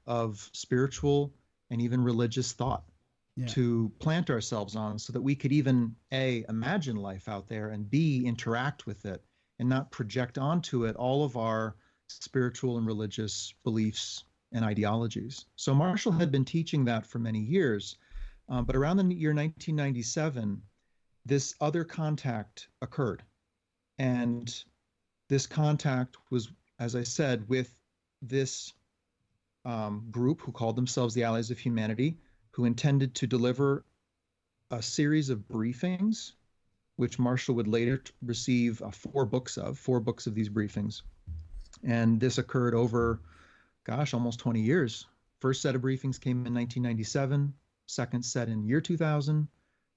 of spiritual and even religious thought Yeah. to plant ourselves on so that we could even A, imagine life out there, and B, interact with it and not project onto it all of our spiritual and religious beliefs and ideologies. So Marshall had been teaching that for many years, but around the year 1997, this other contact occurred. And this contact was, as I said, with this group who called themselves the Allies of Humanity, who intended to deliver a series of briefings, which Marshall would later receive four books of these briefings. And this occurred over, gosh, almost 20 years. First set of briefings came in 1997, second set in year 2000,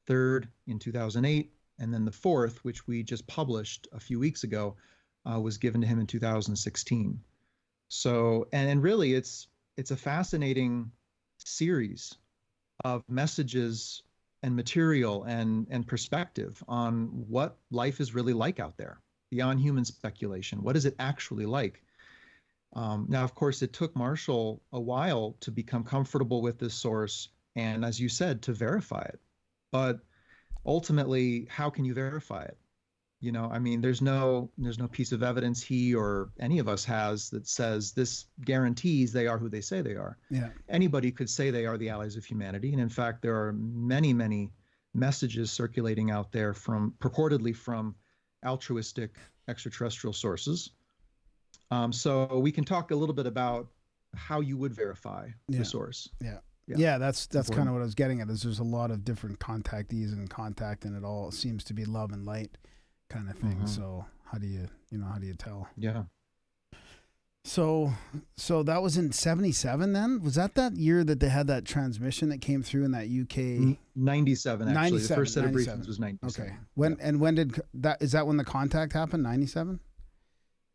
third in 2008, and then the fourth, which we just published a few weeks ago, was given to him in 2016. So, and really, it's a fascinating series of messages and material and perspective on what life is really like out there, beyond human speculation. What is it actually like? Now, of course, it took Marshall a while to become comfortable with this source, and as you said, to verify it. But ultimately, how can you verify it? You know, I mean, there's no piece of evidence he or any of us has that says this guarantees they are who they say they are. Yeah. Anybody could say they are the Allies of Humanity, and in fact, there are many, many messages circulating out there from purportedly from altruistic extraterrestrial sources. So we can talk a little bit about how you would verify the source. Yeah, that's kind of what I was getting at. Is there's a lot of different contactees and contact, and it all seems to be love and light kind of thing. So how do you tell? Yeah. So that was in 77 then? Was that year that they had that transmission that came through in that UK? 97, actually. 97, the first set 97. of briefings was 97. Okay. When did that, is that when the contact happened, 97?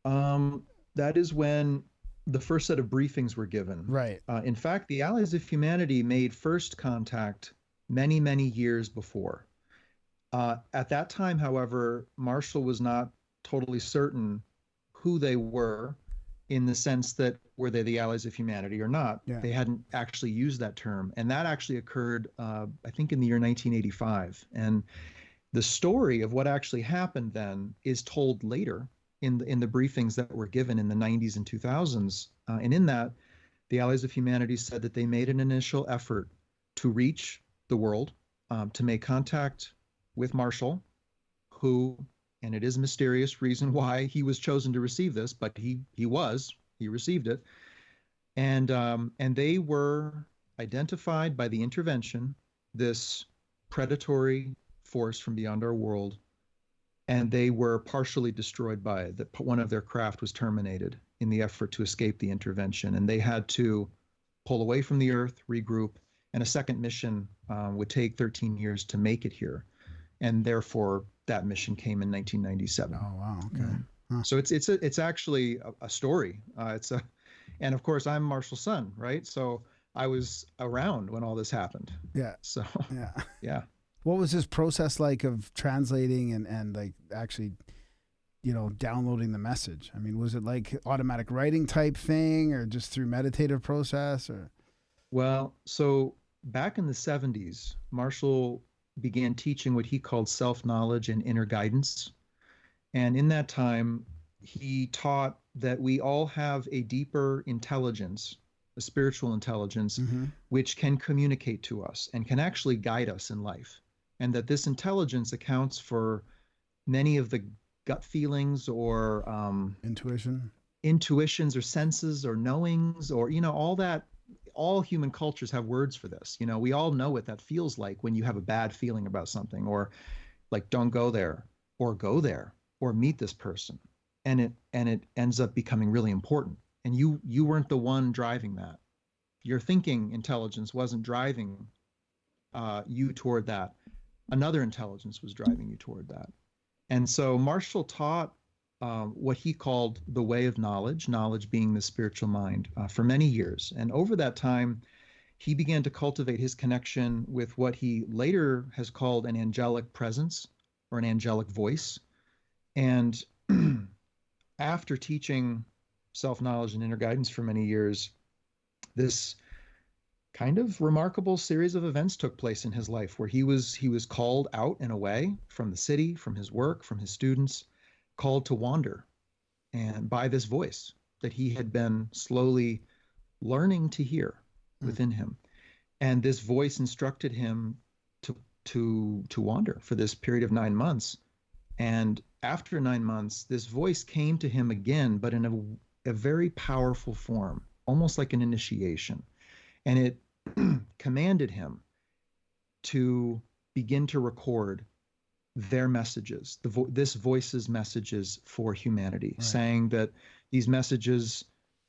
That is when the first set of briefings were given. Right. In fact, the Allies of Humanity made first contact many, many years before. At that time, however, Marshall was not totally certain who they were, in the sense that were they the Allies of Humanity or not. Yeah. They hadn't actually used that term. And that actually occurred, I think, in the year 1985. And the story of what actually happened then is told later in the briefings that were given in the 90s and 2000s. And in that, the Allies of Humanity said that they made an initial effort to reach the world, to make contact with Marshall, who, and it is a mysterious reason why he was chosen to receive this, but he received it. And they were identified by the intervention, this predatory force from beyond our world, and they were partially destroyed by it. That one of their craft was terminated in the effort to escape the intervention, and they had to pull away from the Earth, regroup, and a second mission would take 13 years to make it here, and therefore that mission came in 1997. Oh wow! Okay. Huh. So it's actually a story. And of course I'm Marshall's son, right? So I was around when all this happened. Yeah. So yeah. What was this process like of translating and like actually, downloading the message? I mean, was it like automatic writing type thing, or just through meditative process, or? Well, so back in the 70s, Marshall began teaching what he called self-knowledge and inner guidance. And in that time, he taught that we all have a deeper intelligence, a spiritual intelligence, which can communicate to us and can actually guide us in life. And that this intelligence accounts for many of the gut feelings or intuitions or senses or knowings or, all that. All human cultures have words for this. We all know what that feels like when you have a bad feeling about something, or like, don't go there, or go there, or meet this person. And it ends up becoming really important. And you weren't the one driving that. Your thinking intelligence wasn't driving you toward that. Another intelligence was driving you toward that. And so Marshall taught what he called the way of knowledge, knowledge being the spiritual mind, for many years. And over that time, he began to cultivate his connection with what he later has called an angelic presence or an angelic voice. And after teaching self-knowledge and inner guidance for many years, this kind of remarkable series of events took place in his life where he was called out and away from the city, from his work, from his students, called to wander, and by this voice that he had been slowly learning to hear within him. And this voice instructed him to wander for this period of 9 months. And after 9 months, this voice came to him again, but in a very powerful form, almost like an initiation. And it commanded him to begin to record their messages, this voice's messages for humanity, right, saying that these messages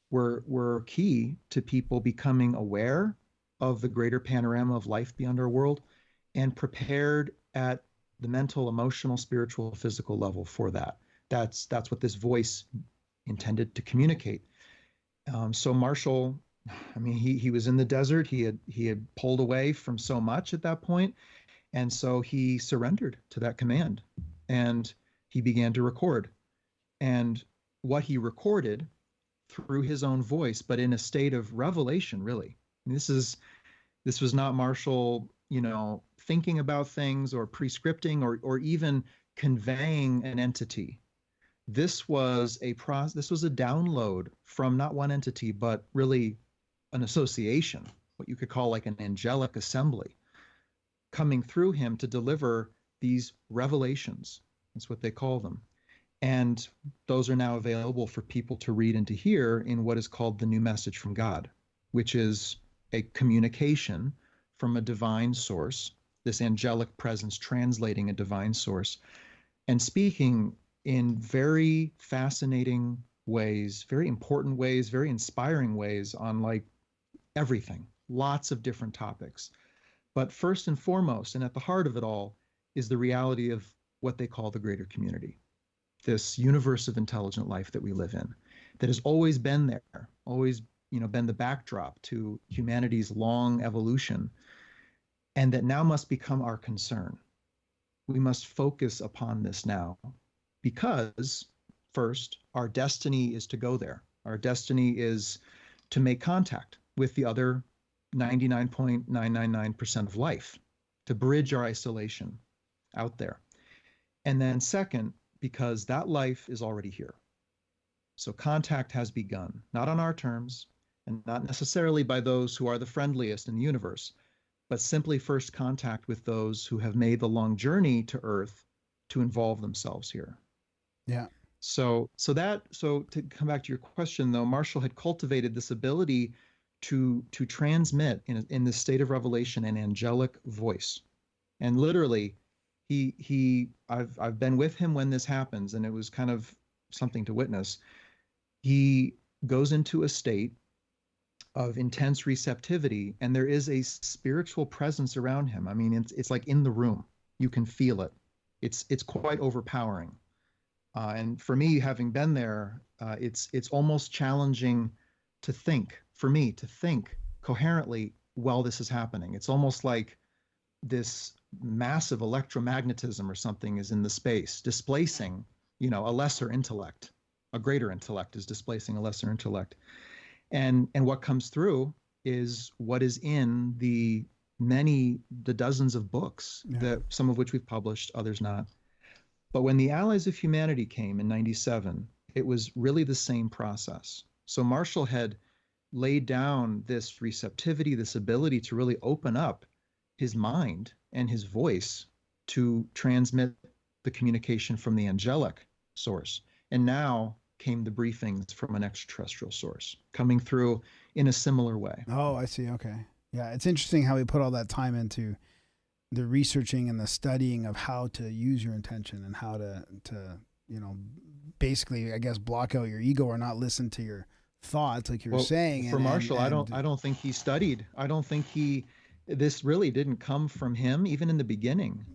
were key to people becoming aware of the greater panorama of life beyond our world and prepared at the mental, emotional, spiritual, physical level for that. That's what this voice intended to communicate. So Marshall, I mean, he was in the desert. He had pulled away from so much at that point, and so he surrendered to that command, and he began to record. And what he recorded through his own voice, but in a state of revelation, really. I mean, this was not Marshall, thinking about things or prescripting or even conveying an entity. This was a download from not one entity, but really an association, what you could call like an angelic assembly, coming through him to deliver these revelations. That's what they call them. And those are now available for people to read and to hear in what is called the New Message from God, which is a communication from a divine source, this angelic presence translating a divine source and speaking in very fascinating ways, very important ways, very inspiring ways on like everything, lots of different topics. But first and foremost, and at the heart of it all, is the reality of what they call the greater community, this universe of intelligent life that we live in, that has always been there, always been the backdrop to humanity's long evolution, and that now must become our concern. We must focus upon this now, because first, our destiny is to go there. Our destiny is to make contact with the other 99.999% of life, to bridge our isolation out there. And then second, because that life is already here. So contact has begun, not on our terms, and not necessarily by those who are the friendliest in the universe, but simply first contact with those who have made the long journey to Earth to involve themselves here. Yeah. So to come back to your question, though, Marshall had cultivated this ability to transmit in this state of revelation an angelic voice, and literally, I've been with him when this happens, and it was kind of something to witness. He goes into a state of intense receptivity, and there is a spiritual presence around him. I mean, it's like in the room. You can feel it. It's quite overpowering. And for me, having been there, it's almost challenging for me to think coherently while this is happening. It's almost like this massive electromagnetism or something is in the space, displacing, a lesser intellect. A greater intellect is displacing a lesser intellect. And what comes through is what is in the dozens of books, that some of which we've published, others not. But when the Allies of Humanity came in 97, it was really the same process. So Marshall had laid down this receptivity, this ability to really open up his mind and his voice to transmit the communication from the angelic source. And now came the briefings from an extraterrestrial source coming through in a similar way. Oh, I see. Okay. Yeah. It's interesting how we put all that time into the researching and the studying of how to use your intention and how to basically, I guess, block out your ego or not listen to your thoughts, like you were saying. For Marshall, I don't think he studied. I don't think this really didn't come from him, even in the beginning.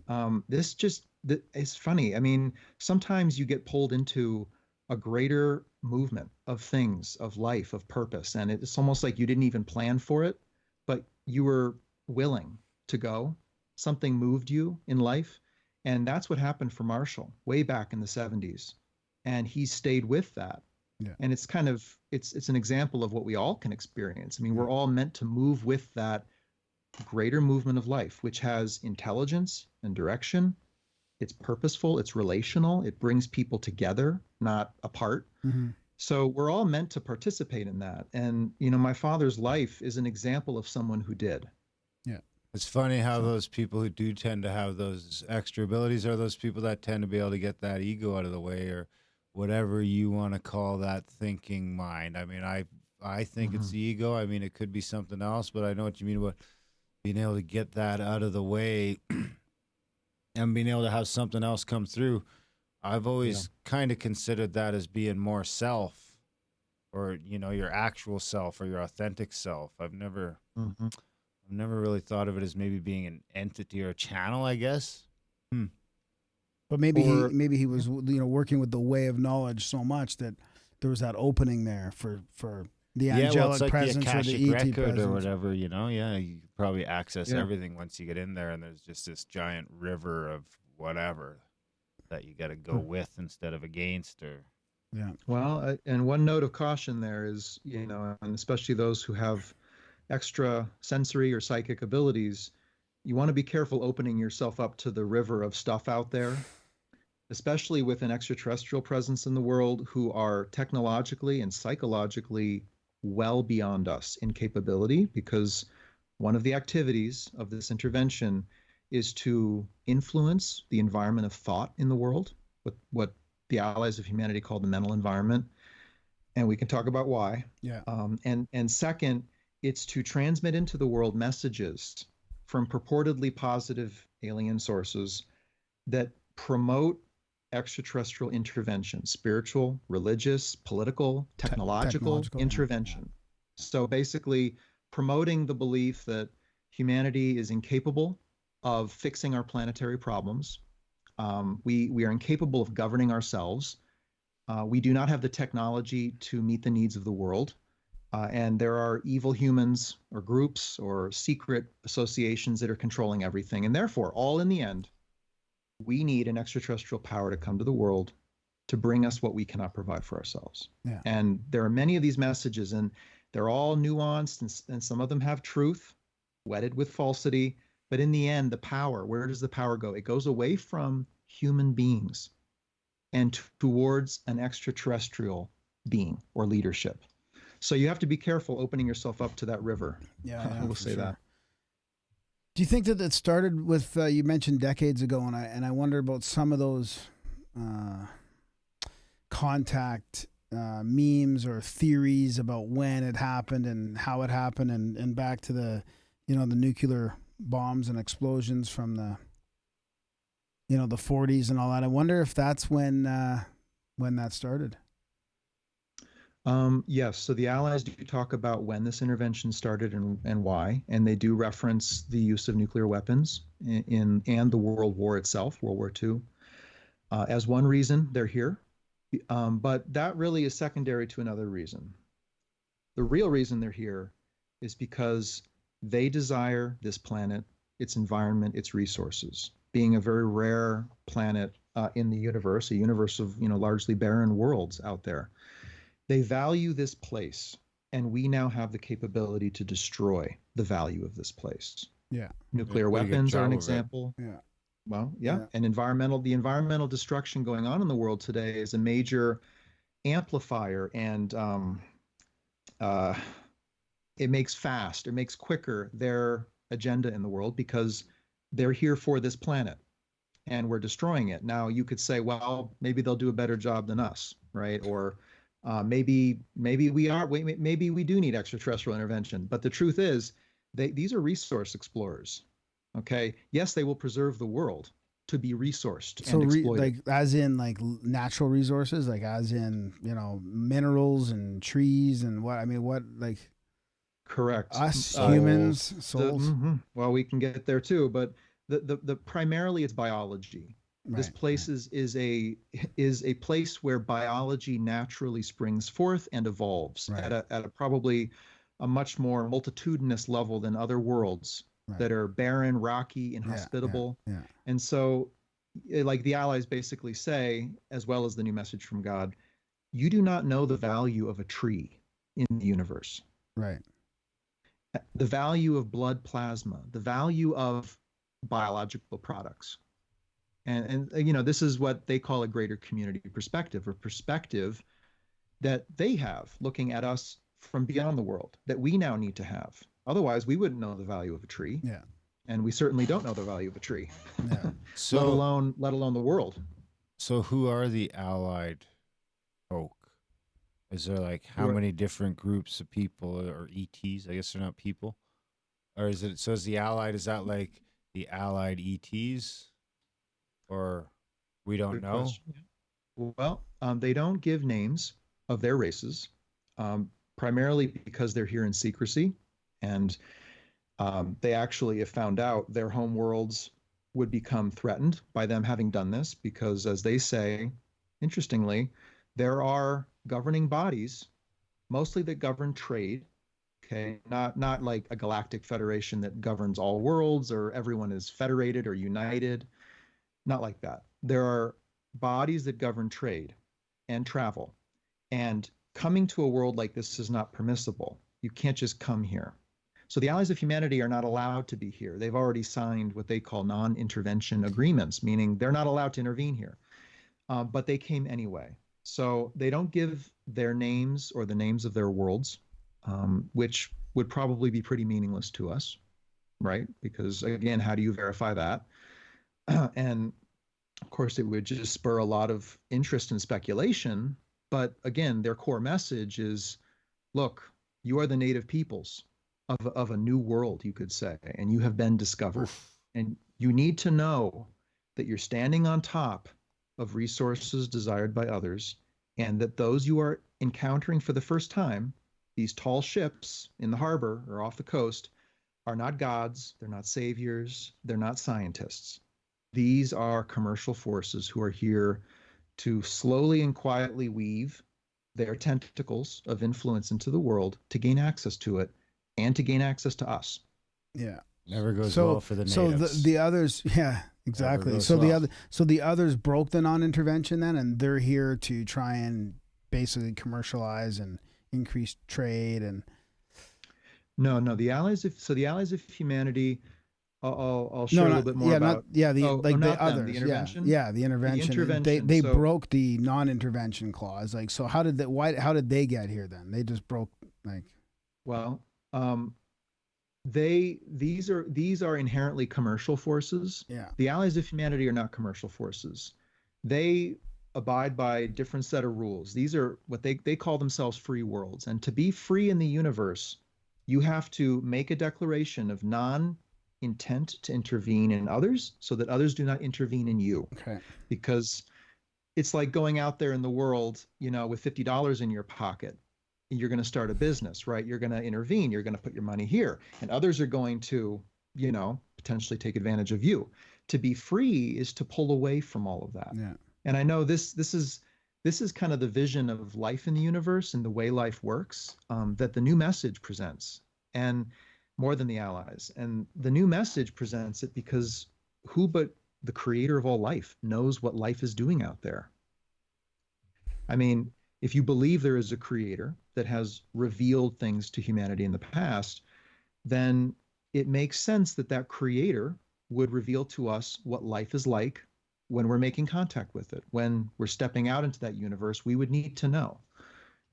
It's funny. I mean, sometimes you get pulled into a greater movement of things, of life, of purpose, and it's almost like you didn't even plan for it, but you were willing to go. Something moved you in life, and that's what happened for Marshall way back in the 70s, and he stayed with that Yeah. And it's kind of it's an example of what we all can experience. I mean, we're all meant to move with that greater movement of life, which has intelligence and direction. It's purposeful, it's relational, it brings people together, not apart. Mm-hmm. So we're all meant to participate in that. And, you know, my father's life is an example of someone who did. Yeah. It's funny how those people who do tend to have those extra abilities are those people that tend to be able to get that ego out of the way, or whatever you want to call that thinking mind. I mean, I think it's the ego. I mean, it could be something else, but I know what you mean about being able to get that out of the way and being able to have something else come through. I've always kind of considered that as being more self, or, you know, your actual self or your authentic self. I've never really thought of it as maybe being an entity or a channel, I guess. But maybe he was, you know, working with the way of knowledge so much that there was that opening there for the angelic like presence, the or Akashic the ET record presence, or whatever, you know. Yeah, you could probably access everything once you get in there, and there's just this giant river of whatever that you got to go with instead of against. Or Well, and one note of caution there is, you know, and especially those who have extra sensory or psychic abilities, you want to be careful opening yourself up to the river of stuff out there, especially with an extraterrestrial presence in the world who are technologically and psychologically well beyond us in capability, because one of the activities of this intervention is to influence the environment of thought in the world, what the allies of humanity call the mental environment. And we can talk about why. Yeah. And second, it's to transmit into the world messages from purportedly positive alien sources that promote extraterrestrial intervention, spiritual, religious, political, technological intervention. So basically promoting the belief that humanity is incapable of fixing our planetary problems. We are incapable of governing ourselves. We do not have the technology to meet the needs of the world. And there are evil humans or groups or secret associations that are controlling everything. And therefore, all in the end, we need an extraterrestrial power to come to the world to bring us what we cannot provide for ourselves. Yeah. And there are many of these messages, and they're all nuanced, and some of them have truth, wedded with falsity. But in the end, the power, where does the power go? It goes away from human beings and towards an extraterrestrial being or leadership. So you have to be careful opening yourself up to that river. Yeah, I will say that. Do you think that it started with, you mentioned decades ago, and I wonder about some of those contact memes or theories about when it happened and how it happened, and back to the, you know, the nuclear bombs and explosions from the, you know, the 40s and all that. I wonder if that's when that started. Yes. So the Allies do talk about when this intervention started and why, and they do reference the use of nuclear weapons and the World War itself, World War II, as one reason they're here. But that really is secondary to another reason. The real reason they're here is because they desire this planet, its environment, its resources, being a very rare planet in the universe, a universe of, you know, largely barren worlds out there. They value this place, and we now have the capability to destroy the value of this place. Yeah. Nuclear weapons are an example. Yeah. Well, yeah. And the environmental destruction going on in the world today is a major amplifier, and it makes quicker their agenda in the world, because they're here for this planet and we're destroying it. Now you could say, well, maybe they'll do a better job than us, right? Or maybe we do need extraterrestrial intervention. But the truth is, these are resource explorers. Okay. Yes, they will preserve the world to be resourced and exploited. Like as in like natural resources, like as in, you know, minerals and trees and what, I mean, what, like. Correct. Us humans, souls. Well, we can get there too, but the primarily it's biology. Right. This place is a place where biology naturally springs forth and evolves at a probably a much more multitudinous level than other worlds that are barren, rocky, inhospitable. And so, like the Allies basically say, as well as the new message from God, you do not know the value of a tree in the universe. Right. The value of blood plasma, the value of biological products. And this is what they call a greater community perspective, or perspective that they have looking at us from beyond the world that we now need to have. Otherwise, we wouldn't know the value of a tree. Yeah. And we certainly don't know the value of a tree. Yeah. So, let alone the world. So who are the allied folk? Is there like how many different groups of people, or ETs? I guess they're not people. Or is it, so is the allied, is that like the allied ETs? Or we don't know? Question. Well, they don't give names of their races, primarily because they're here in secrecy. And they actually have found out their home worlds would become threatened by them having done this, because, as they say, interestingly, there are governing bodies, mostly that govern trade. Okay, not like a galactic federation that governs all worlds, or everyone is federated or united. Not like that. There are bodies that govern trade and travel. And coming to a world like this is not permissible. You can't just come here. So the allies of humanity are not allowed to be here. They've already signed what they call non-intervention agreements, meaning they're not allowed to intervene here. But they came anyway. So they don't give their names or the names of their worlds, which would probably be pretty meaningless to us, right? Because, again, how do you verify that? And, of course, it would just spur a lot of interest and speculation. But, again, their core message is, look, you are the native peoples of a new world, you could say, and you have been discovered. Oof. And you need to know that you're standing on top of resources desired by others, and that those you are encountering for the first time, these tall ships in the harbor or off the coast, are not gods, they're not saviors, they're not scientists. These are commercial forces who are here to slowly and quietly weave their tentacles of influence into the world to gain access to it and to gain access to us. Yeah. Never goes well for the natives. So the others, yeah, exactly. So the others broke the non-intervention then, and they're here to try and basically commercialize and increase trade. And no, the allies of humanity. I'll share a little bit more about. The others. The intervention. Yeah, the intervention. The intervention. They broke the non-intervention clause. Like, so how did they get here then? They just broke, like. Well, these are inherently commercial forces. Yeah. The allies of humanity are not commercial forces. They abide by a different set of rules. These are what they call themselves free worlds. And to be free in the universe, you have to make a declaration of non-intent to intervene in others, so that others do not intervene in you. Okay. Because it's like going out there in the world, with $50 in your pocket. You're going to start a business, right? You're going to intervene. You're going to put your money here, and others are going to, potentially take advantage of you. To be free is to pull away from all of that. Yeah. And I know this is kind of the vision of life in the universe and the way life works, that the new message presents, and more than the allies. And the new message presents it because who but the creator of all life knows what life is doing out there? I mean, if you believe there is a creator that has revealed things to humanity in the past, then it makes sense that that creator would reveal to us what life is like when we're making contact with it. When we're stepping out into that universe, we would need to know.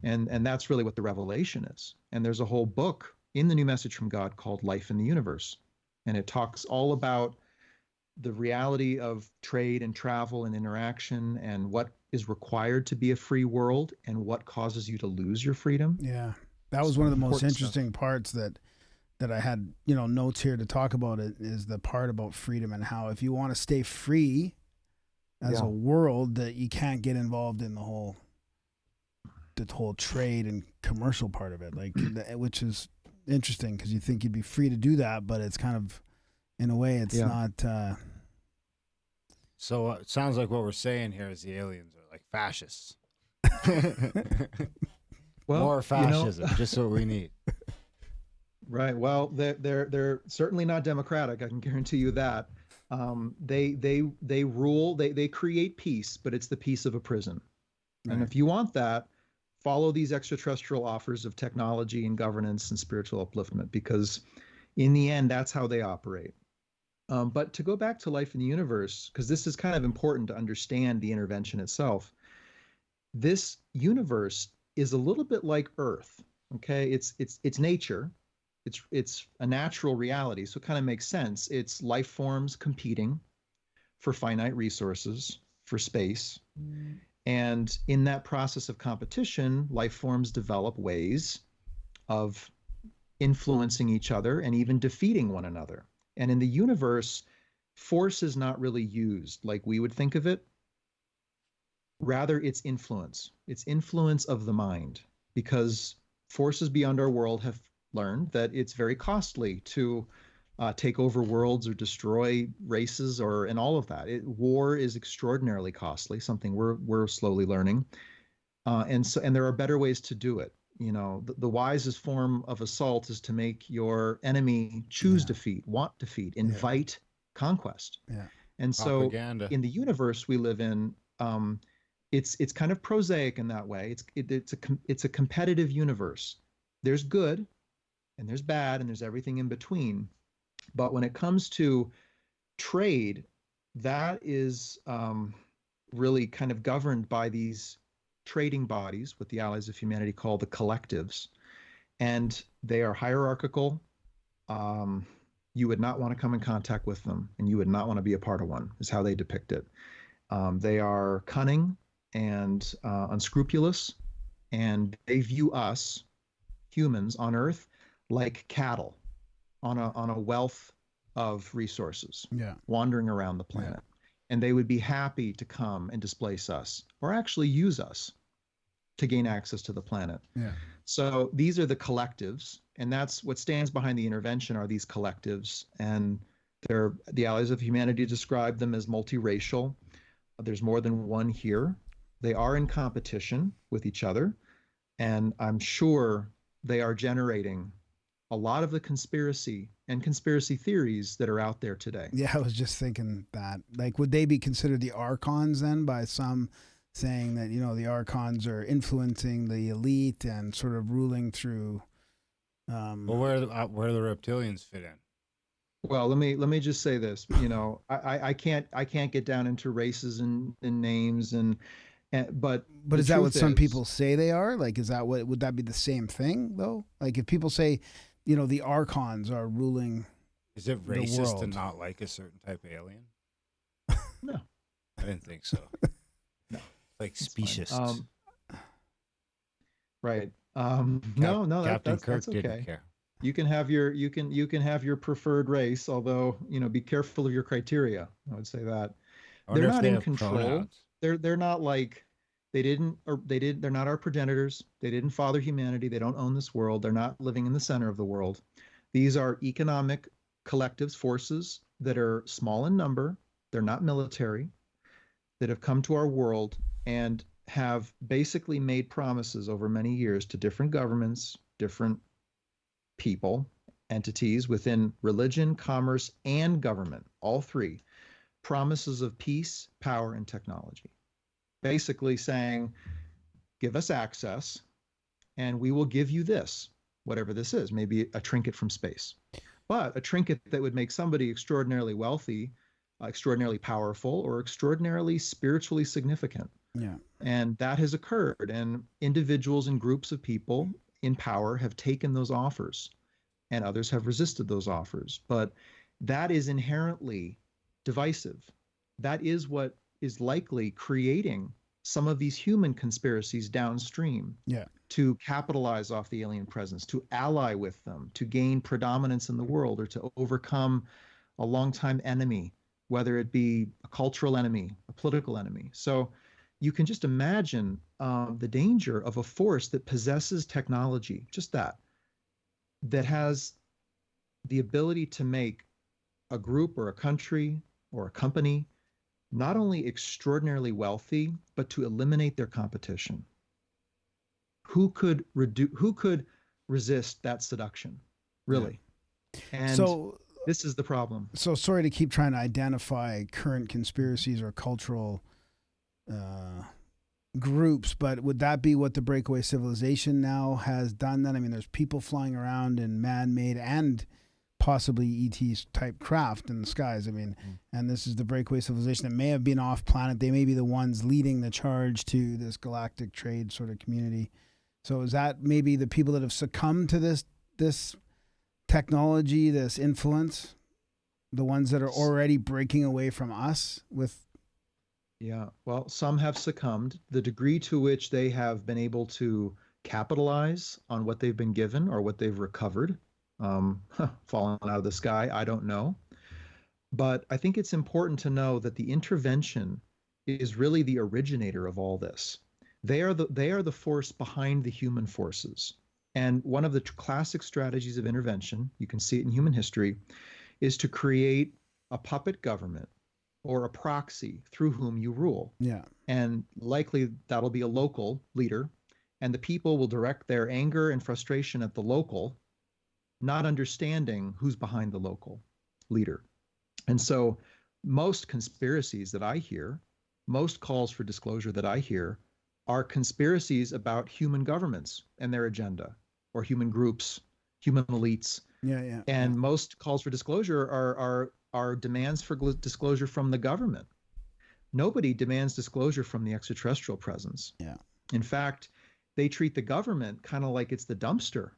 And that's really what the revelation is. And there's a whole book in the New Message from God called Life in the Universe. And it talks all about the reality of trade and travel and interaction, and what is required to be a free world, and what causes you to lose your freedom. Yeah. That was one of the most interesting parts that I had, notes here to talk about. It is the part about freedom, and how if you want to stay free as a world, that you can't get involved in the whole trade and commercial part of it, like which is interesting, because you think you'd be free to do that, but it's kind of, in a way, it's not. So it sounds like what we're saying here is the aliens are like fascists. Well, more fascism, just what we need. Right. Well, they're certainly not democratic. I can guarantee you that. They rule. They create peace, but it's the peace of a prison. Right. And if you want that, follow these extraterrestrial offers of technology and governance and spiritual upliftment, because in the end, that's how they operate. But to go back to life in the universe, because this is kind of important to understand the intervention itself, this universe is a little bit like Earth. Okay, it's nature, it's a natural reality, so it kind of makes sense. It's life forms competing for finite resources, for space. And in that process of competition, life forms develop ways of influencing each other and even defeating one another. And in the universe, force is not really used like we would think of it. Rather, it's influence of the mind, because forces beyond our world have learned that it's very costly to take over worlds or destroy races and all of that. War is extraordinarily costly, something we're slowly learning. And there are better ways to do it. You know, the wisest form of assault is to make your enemy choose defeat, want defeat, invite conquest. Yeah. And so in the universe we live in, it's kind of prosaic in that way. It's a competitive universe. There's good and there's bad and there's everything in between. But when it comes to trade, that is really kind of governed by these trading bodies, what the Allies of Humanity call the collectives. And they are hierarchical. You would not want to come in contact with them, and you would not want to be a part of one, is how they depict it. They are cunning and unscrupulous, and they view us, humans on Earth, like cattle on a wealth of resources, wandering around the planet. And they would be happy to come and displace us, or actually use us to gain access to the planet. Yeah. So these are the collectives, and that's what stands behind the intervention, are these collectives. And the Allies of Humanity describe them as multiracial. There's more than one here. They are in competition with each other, and I'm sure they are generating a lot of the conspiracy and conspiracy theories that are out there today. Yeah, I was just thinking that. Like, would they be considered the archons then, by some saying that, you know, the archons are influencing the elite and sort of ruling through? Well, where do the reptilians fit in? Well, let me just say this. You know, I can't get down into races and names but is that what some people say they are? Like, is that what, would that be the same thing though? Like, if people say, you know, the archons are ruling, is it racist to not like a certain type of alien? No, I didn't think so. No, like specious. Right. No, Captain that's Kirk okay. didn't care. You can have your preferred race, although, you know, be careful of your criteria. I would say that they're not in control. Pronouns. They're not like they're not our progenitors. They didn't father humanity. They don't own this world. They're not living in the center of the world. These are economic collectives, forces that are small in number. They're not military, that have come to our world and have basically made promises over many years to different governments, different people, entities within religion, commerce, and government, all three, promises of peace, power, and technology. Basically saying, give us access and we will give you this, whatever this is, maybe a trinket from space, but a trinket that would make somebody extraordinarily wealthy, extraordinarily powerful, or extraordinarily spiritually significant. Yeah. And that has occurred, and individuals and groups of people in power have taken those offers, and others have resisted those offers. But that is inherently divisive. That is what is likely creating some of these human conspiracies downstream, to capitalize off the alien presence, to ally with them, to gain predominance in the world, or to overcome a longtime enemy, whether it be a cultural enemy, a political enemy. So you can just imagine the danger of a force that possesses technology, just that has the ability to make a group or a country or a company not only extraordinarily wealthy, but to eliminate their competition. Who could resist that seduction, really? Yeah. And so this is the problem. So sorry to keep trying to identify current conspiracies or cultural groups, but would that be what the breakaway civilization now has done then? I mean, there's people flying around in man-made and possibly ET type craft in the skies. I mean, and this is the breakaway civilization that may have been off planet. They may be the ones leading the charge to this galactic trade sort of community. So is that maybe the people that have succumbed to this technology, this influence, the ones that are already breaking away from us with? Yeah, well, some have succumbed. The degree to which they have been able to capitalize on what they've been given or what they've recovered, fallen out of the sky, I don't know. But I think it's important to know that the intervention is really the originator of all this. They are the force behind the human forces. And one of the classic strategies of intervention, you can see it in human history, is to create a puppet government or a proxy through whom you rule. Yeah. And likely that'll be a local leader, and the people will direct their anger and frustration at the local, not understanding who's behind the local leader. And so most conspiracies that I hear, most calls for disclosure that I hear, are conspiracies about human governments and their agenda, or human groups, human elites. Yeah. And most calls for disclosure are demands for disclosure from the government. Nobody demands disclosure from the extraterrestrial presence. Yeah. In fact, they treat the government kind of like it's the dumpster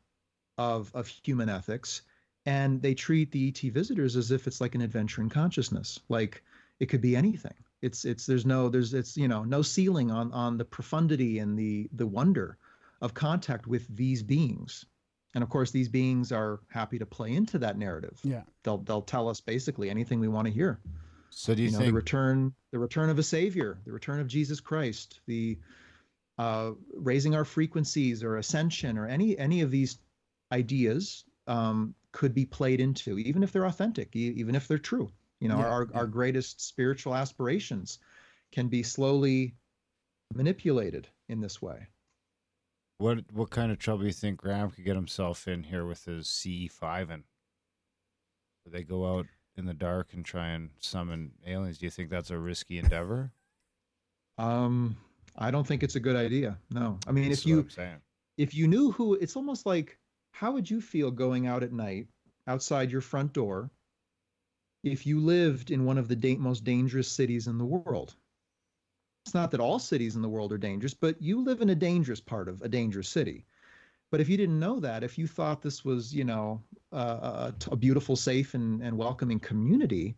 of human ethics, and they treat the ET visitors as if it's like an adventure in consciousness, like it could be anything. It's no ceiling on the profundity and the wonder of contact with these beings. And of course, these beings are happy to play into that narrative. Yeah. They'll tell us basically anything we want to hear. So do you think the return of a savior, the return of Jesus Christ, the raising our frequencies or ascension, or any of these ideas could be played into, even if they're authentic, even if they're true. Our greatest spiritual aspirations can be slowly manipulated in this way. What kind of trouble do you think Graham could get himself in here with his CE5? And would they go out in the dark and try and summon aliens? Do you think that's a risky endeavor? I don't think it's a good idea. No. I mean, That's if you knew who, it's almost like, how would you feel going out at night outside your front door if you lived in one of the most dangerous cities in the world? It's not that all cities in the world are dangerous, but you live in a dangerous part of a dangerous city. But if you didn't know that, if you thought this was, a beautiful, safe, and welcoming community,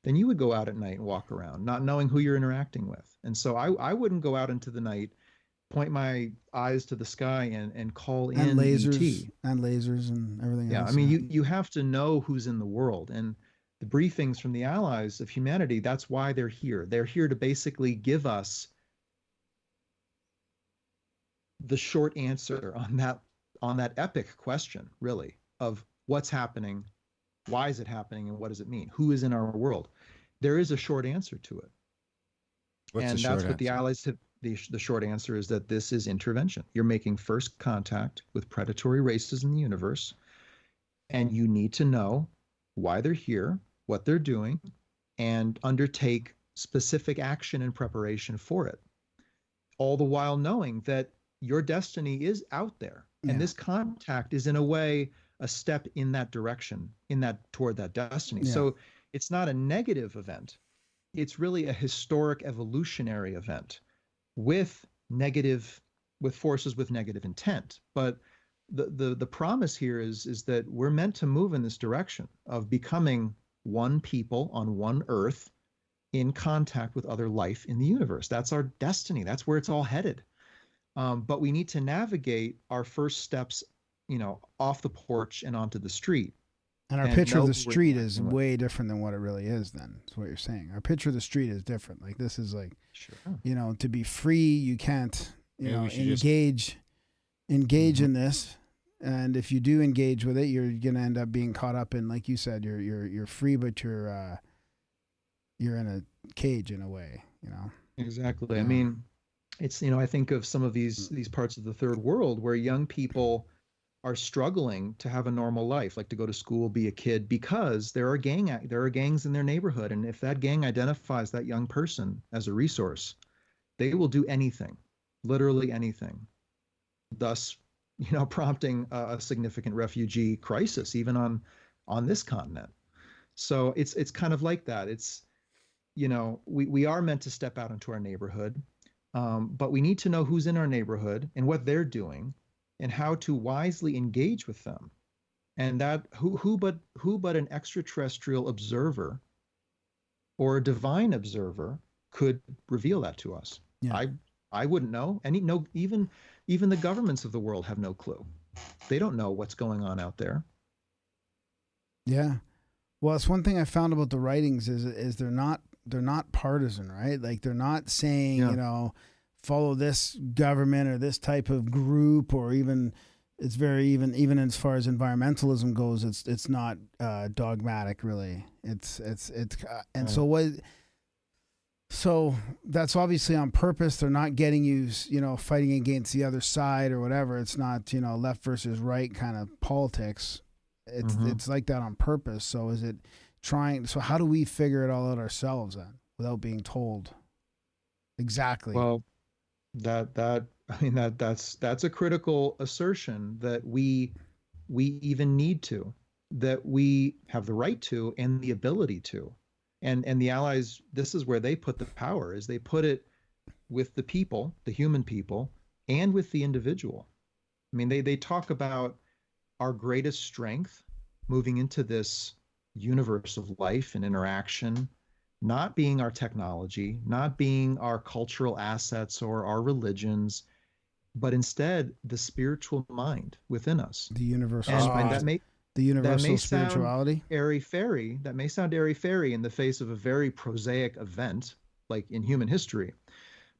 then you would go out at night and walk around, not knowing who you're interacting with. And so I wouldn't go out into the night, point my eyes to the sky and call in lasers ET. and lasers and everything else. I mean, you have to know who's in the world. And the briefings from the allies of humanity, that's why they're here. They're here to basically give us the short answer on that epic question, really, of what's happening, why is it happening, and what does it mean? Who is in our world? There is a short answer to it. That's what the allies have. The short answer is that this is intervention. You're making first contact with predatory races in the universe, and you need to know why they're here, what they're doing, and undertake specific action and preparation for it. All the while knowing that your destiny is out there, and this contact is in a way a step in that direction, toward that destiny. Yeah. So it's not a negative event. It's really a historic evolutionary event with forces with negative intent. But the promise here is that we're meant to move in this direction of becoming one people on one earth in contact with other life in the universe. That's our destiny. That's where it's all headed. But we need to navigate our first steps, off the porch and onto the street. And our picture of the street is way different than what it really is then. That's what you're saying. Our picture of the street is different. Like, this is like, to be free, you can't, engage in this. And if you do engage with it, you're going to end up being caught up in, like you said, you're free, but you're in a cage in a way, Exactly. I mean, it's, I think of some of these parts of the third world where young people are struggling to have a normal life, like to go to school, be a kid, because there are gangs in their neighborhood. And if that gang identifies that young person as a resource, they will do anything literally anything, thus, prompting a significant refugee crisis even on this continent. So it's kind of like that. It's, we are meant to step out into our neighborhood, but we need to know who's in our neighborhood and what they're doing and how to wisely engage with them. And that who but an extraterrestrial observer or a divine observer could reveal that to us. Yeah. I wouldn't know. Even the governments of the world have no clue. They don't know what's going on out there. Yeah. Well, it's one thing I found about the writings is they're not partisan, right? Like they're not saying, follow this government or this type of group, or even it's very even as far as environmentalism goes, it's not dogmatic really. It's and so what. So that's obviously on purpose. They're not getting you, fighting against the other side or whatever. It's not, left versus right kind of politics. It's like that on purpose. So is it so how do we figure it all out ourselves then without being told? Exactly. Well, that's a critical assertion that we even need to, that we have the right to and the ability to. And the Allies, this is where they put the power, is they put it with the people, the human people, and with the individual. I mean, they talk about our greatest strength moving into this universe of life and interaction, not being our technology, not being our cultural assets or our religions, but instead the spiritual mind within us. The universal. And the universal spirituality. That may sound airy-fairy in the face of a very prosaic event, like in human history.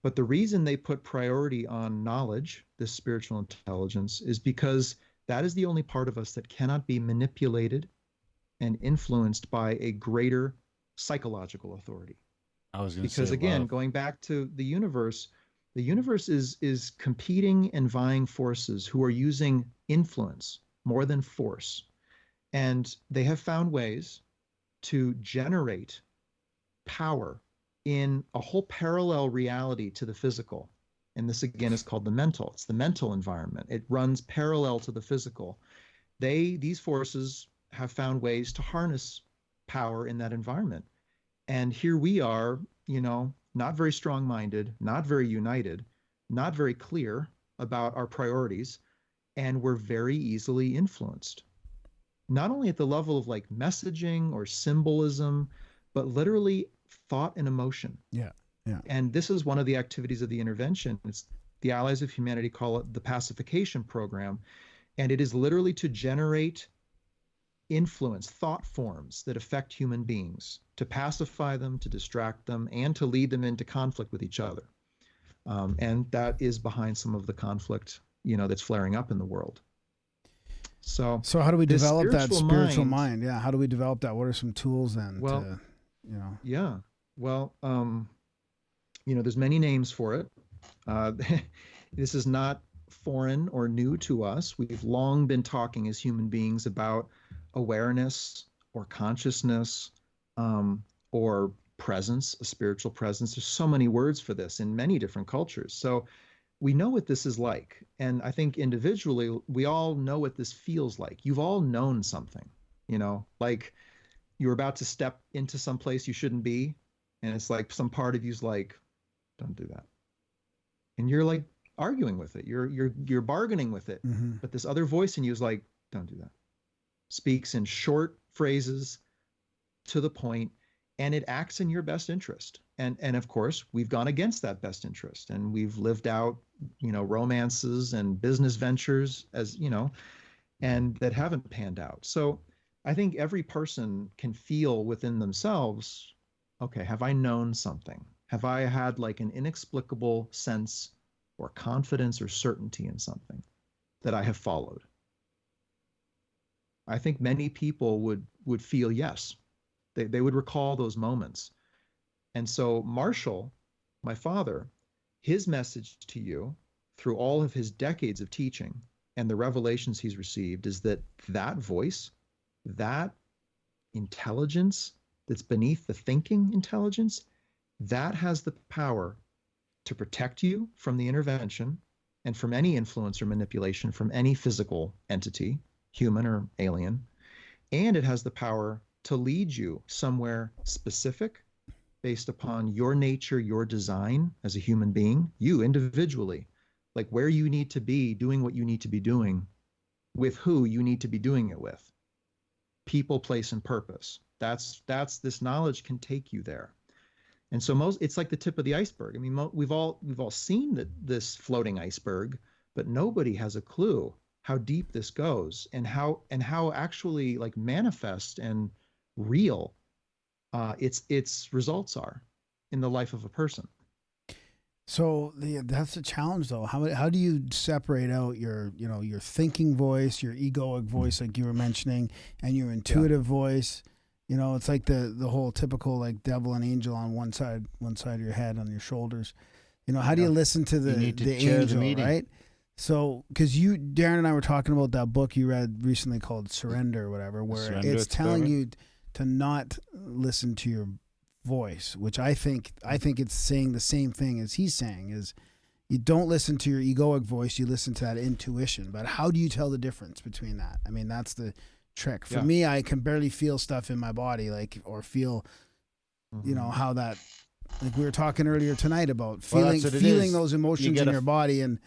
But the reason they put priority on knowledge, this spiritual intelligence, is because that is the only part of us that cannot be manipulated and influenced by a greater psychological authority. Because again, going back to the universe is competing and vying forces who are using influence more than force. And they have found ways to generate power in a whole parallel reality to the physical. And this again is called the mental. It's the mental environment. It runs parallel to the physical. These forces have found ways to harness power in that environment. And here we are, not very strong-minded, not very united, not very clear about our priorities, and we're very easily influenced. Not only at the level of like messaging or symbolism, but literally thought and emotion. Yeah. Yeah. And this is one of the activities of the intervention. It's the Allies of Humanity call it the pacification program. And it is literally to generate influence, thought forms that affect human beings, to pacify them, to distract them, and to lead them into conflict with each other. And that is behind some of the conflict, that's flaring up in the world. So how do we develop that spiritual mind? Yeah. How do we develop that? What are some tools then? Well, yeah. Well, there's many names for it. This is not foreign or new to us. We've long been talking as human beings about awareness or consciousness, or presence, a spiritual presence. There's so many words for this in many different cultures. So we know what this is like. And I think individually, we all know what this feels like. You've all known something, like you're about to step into some place you shouldn't be. And it's like some part of you's like, don't do that. And you're like arguing with it. You're bargaining with it. Mm-hmm. But this other voice in you is like, don't do that. Speaks in short phrases to the point, and it acts in your best interest. And of course, we've gone against that best interest, and we've lived out, romances and business ventures and that haven't panned out. So I think every person can feel within themselves, okay, have I known something? Have I had like an inexplicable sense or confidence or certainty in something that I have followed? I think many people would feel yes. They would recall those moments. And so Marshall, my father, his message to you through all of his decades of teaching and the revelations he's received is that voice, that intelligence that's beneath the thinking intelligence, that has the power to protect you from the intervention and from any influence or manipulation from any physical entity, human or alien. And it has the power to lead you somewhere specific based upon your nature, your design as a human being, you individually, like where you need to be doing what you need to be doing, with who you need to be doing it with. People, place, and purpose. That's this knowledge can take you there. And so it's like the tip of the iceberg. I mean, we've all seen this floating iceberg, but nobody has a clue how deep this goes and how actually like manifest and real its results are in the life of a person. So that's a challenge, though. How do you separate out your thinking voice, your egoic voice, like you were mentioning, and your intuitive voice? It's like the whole typical like devil and angel on one side of your head, on your shoulders. How do you listen to the angel, right? So, because Darren and I were talking about that book you read recently called Surrender or whatever, where it's telling you to not listen to your voice, which I think it's saying the same thing as he's saying, is you don't listen to your egoic voice, you listen to that intuition. But how do you tell the difference between that? I mean, that's the trick. For me, I can barely feel stuff in my body, like, or feel, how that, like we were talking earlier tonight about feeling those emotions in your body, and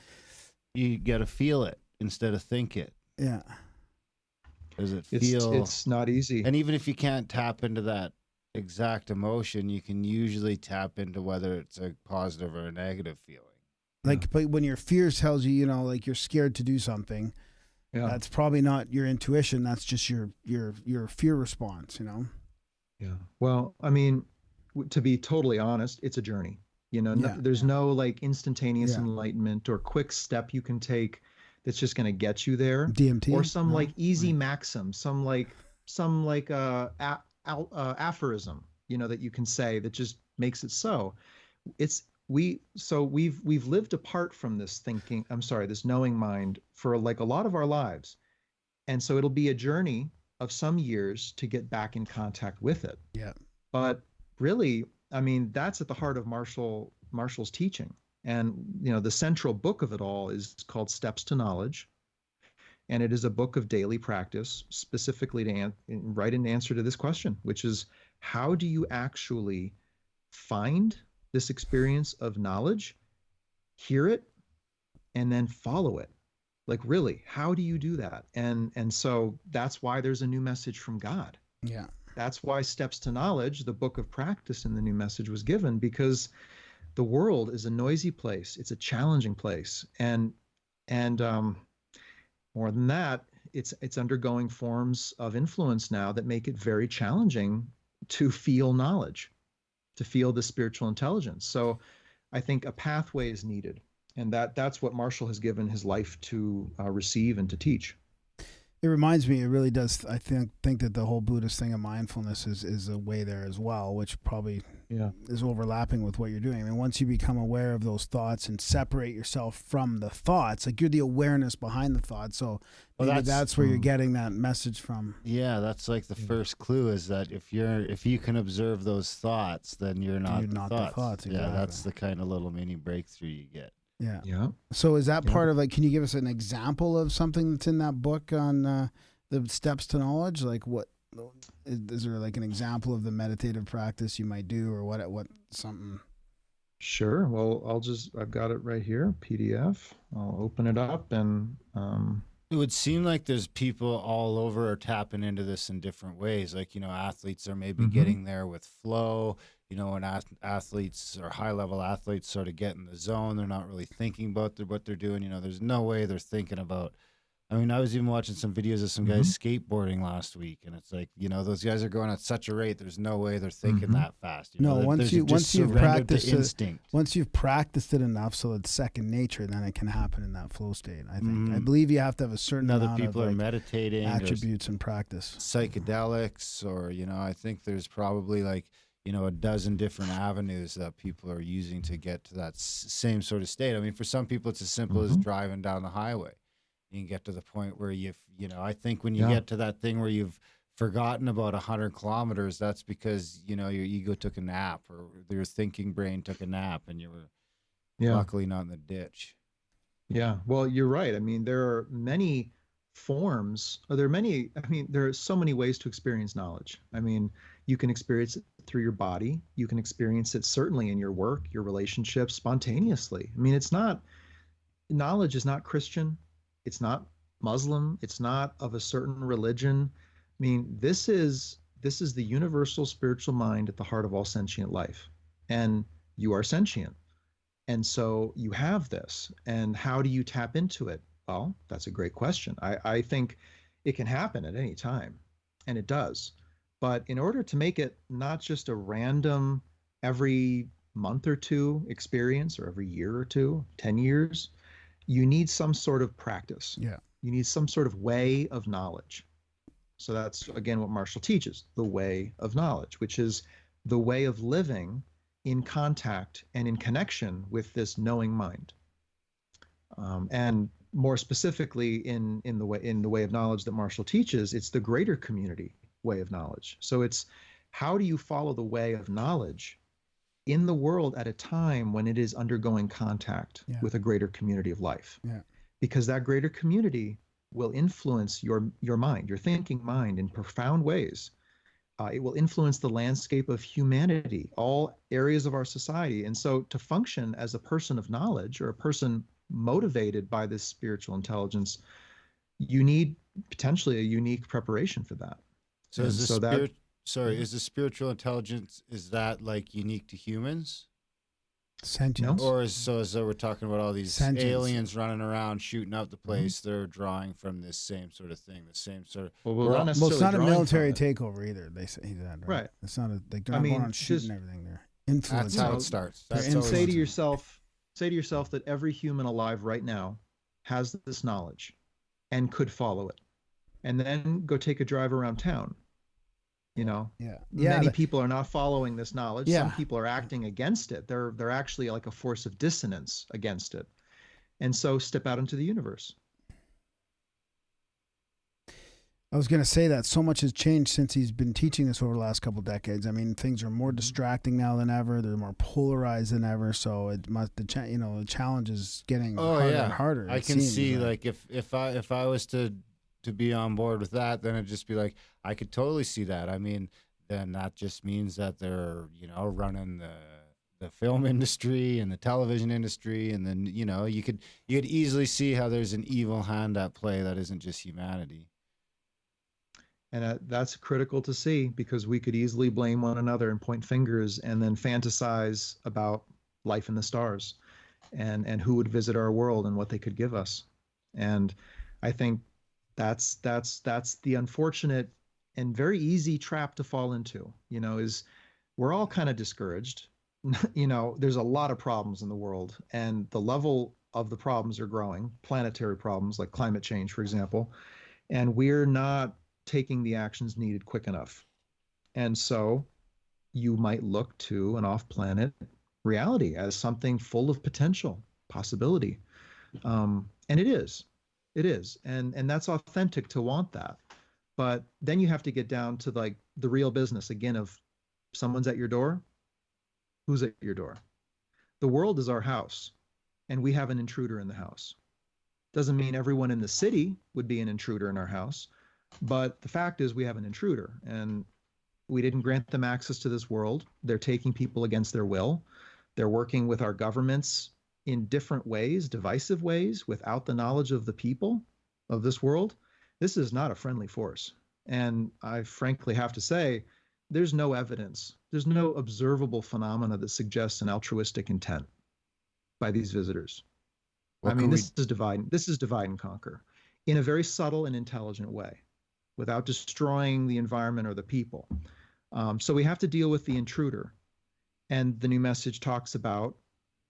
you got to feel it instead of think it. Yeah. Does it feel? It's not easy. And even if you can't tap into that exact emotion, you can usually tap into whether it's a positive or a negative feeling. Like, but when your fear tells you, like you're scared to do something, that's probably not your intuition. That's just your fear response, Yeah. Well, I mean, to be totally honest, it's a journey. There's no like instantaneous enlightenment or quick step you can take that's just going to get you there. DMT or some like easy maxim, some aphorism, that you can say that just makes it so. We've lived apart from this this knowing mind for like a lot of our lives. And so it'll be a journey of some years to get back in contact with it. Yeah. But really, I mean, that's at the heart of Marshall's teaching. And, the central book of it all is called Steps to Knowledge. And it is a book of daily practice, specifically right in answer to this question, which is, how do you actually find this experience of knowledge, hear it, and then follow it? Like, really, how do you do that? And so that's why there's a new message from God. Yeah. That's why Steps to Knowledge, the book of practice in the new message, was given, because the world is a noisy place. It's a challenging place. And more than that, it's undergoing forms of influence now that make it very challenging to feel knowledge, to feel the spiritual intelligence. So I think a pathway is needed. And that's what Marshall has given his life to receive and to teach. It reminds me, it really does. I think that the whole Buddhist thing of mindfulness is a way there as well, which probably is overlapping with what you're doing. I mean, once you become aware of those thoughts and separate yourself from the thoughts, like you're the awareness behind the thought. So maybe that's where you're getting that message from. Yeah, that's like the first clue, is that if you can observe those thoughts, then you're not the thoughts. Exactly. Yeah, that's the kind of little mini breakthrough you get. Yeah. Yeah. So is that part of, like, can you give us an example of something that's in that book on the steps to knowledge? Like, what is there, like an example of the meditative practice you might do, or what something? Sure. Well, I've got it right here, PDF. I'll open it up, and it would seem like there's people all over are tapping into this in different ways. Like, athletes are maybe getting there with flow. When athletes or high-level athletes sort of get in the zone, they're not really thinking about what they're doing. There's no way they're thinking about. I mean, I was even watching some videos of some guys skateboarding last week, and it's like, those guys are going at such a rate. There's no way they're thinking that fast. Once you've practiced it enough, so it's second nature, then it can happen in that flow state. I think. I believe you have to have a certain amount people of are meditating, attributes and practice, psychedelics, or I think there's probably like a dozen different avenues that people are using to get to that same sort of state. I mean, for some people, it's as simple as driving down the highway. You can get to the point where I think when you get to that thing where you've forgotten about 100 kilometers, that's because, your ego took a nap, or your thinking brain took a nap, and you were, Yeah. Luckily, not in the ditch. Yeah. Well, you're right. I mean, there are many forms, or there are many, I mean, there are so many ways to experience knowledge. I mean, you can experience it through your body. You can experience it certainly in your work, your relationships, spontaneously. I mean, it's not, knowledge is not Christian. It's not Muslim. It's not of a certain religion. I mean, this is the universal spiritual mind at the heart of all sentient life. And you are sentient. And so you have this. And how do you tap into it? Well, that's a great question. I think it can happen at any time, and it does. But in order to make it not just a random every month or two experience, or every year or two, 10 years, you need some sort of practice. Yeah. You need some sort of way of knowledge. So that's, again, what Marshall teaches, the way of knowledge, which is the way of living in contact and in connection with this knowing mind. And more specifically, in the way of knowledge that Marshall teaches, it's the greater community way of knowledge. So it's, how do you follow the way of knowledge in the world at a time when it is undergoing contact with a greater community of life? Yeah. Because that greater community will influence your mind, your thinking mind, in profound ways. It will influence the landscape of humanity, all areas of our society. And so to function as a person of knowledge, or a person motivated by this spiritual intelligence, you need potentially a unique preparation for that. So is the spiritual intelligence, is that like unique to humans? Sentience. No. Or so we're talking about all these aliens running around shooting out the place, they're drawing from this same sort of thing, the same sort of. Well, it's not a military takeover either. They say that, right? It's not a. They're not going on shooting everything. They're influencing. That's how it starts. And say to yourself that every human alive right now has this knowledge and could follow it, and then go take a drive around town. Many people are not following this knowledge. Some people are acting against it. They're actually like a force of dissonance against it. And so step out into the universe. I was going to say that so much has changed since he's been teaching this over the last couple of decades. I mean, things are more distracting now than ever. They're more polarized than ever. So the challenge is getting harder and harder. I can see like if I was to be on board with that, then it'd just be like, I could totally see that. I mean, then that just means that they're, running the film industry and the television industry. And then, you could easily see how there's an evil hand at play that isn't just humanity. And that's critical to see, because we could easily blame one another and point fingers and then fantasize about life in the stars and who would visit our world and what they could give us. And I think that's the unfortunate and very easy trap to fall into, is we're all kind of discouraged. There's a lot of problems in the world, and the level of the problems are growing, planetary problems like climate change, for example, and we're not taking the actions needed quick enough. And so you might look to an off-planet reality as something full of potential, possibility. And it is. And that's authentic to want that. But then you have to get down to like the real business again of someone's at your door. Who's at your door? The world is our house, and we have an intruder in the house. Doesn't mean everyone in the city would be an intruder in our house, but the fact is we have an intruder, and we didn't grant them access to this world. They're taking people against their will. They're working with our governments in different ways, divisive ways, without the knowledge of the people of this world. This is not a friendly force. And I frankly have to say, there's no evidence. There's no observable phenomena that suggests an altruistic intent by these visitors. This is divide and conquer in a very subtle and intelligent way, without destroying the environment or the people. So we have to deal with the intruder. And the new message talks about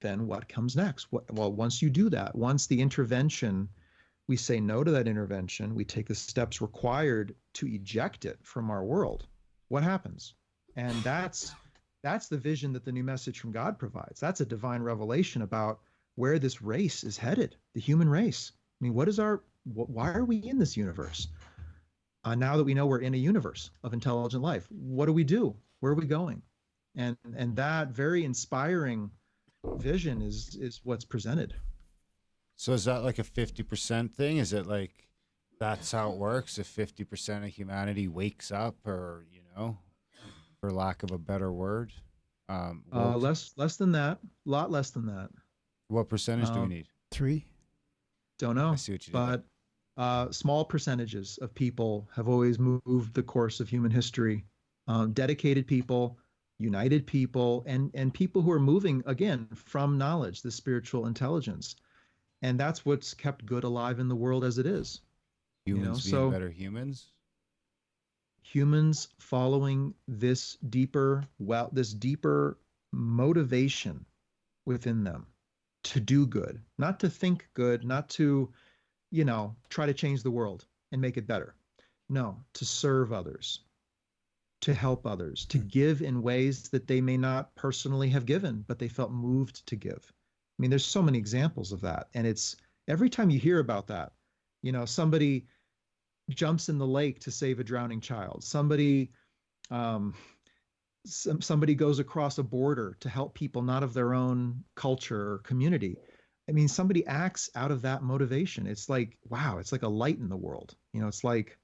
then what comes next. Well, once you do that, once the intervention, we say no to that intervention, we take the steps required to eject it from our world. What happens? And that's the vision that the new message from God provides. That's a divine revelation about where this race is headed, the human race. I mean, why are we in this universe? Now that we know we're in a universe of intelligent life, what do we do? Where are we going? And that very inspiring vision is what's presented. So is that like a 50% thing? Is it like that's how it works? If 50% of humanity wakes up, or for lack of a better word, Less than that, a lot less than that. what percentage do we Um, need? 3. don't I know, see what you did there. but small percentages of people have always moved the course of human history. Dedicated people, united people, and people who are moving again from knowledge, the spiritual intelligence, and that's what's kept good alive in the world as it is. Humans being So better humans. humans following this deeper motivation within them to do good, not to think good, not to, try to change the world and make it better. No, to serve others, to help others, to give in ways that they may not personally have given, but they felt moved to give. I mean, there's so many examples of that. And it's every time you hear about that, somebody jumps in the lake to save a drowning child. Um, somebody goes across a border to help people not of their own culture or community. I mean, somebody acts out of that motivation. It's like, wow, it's like a light in the world. It's like,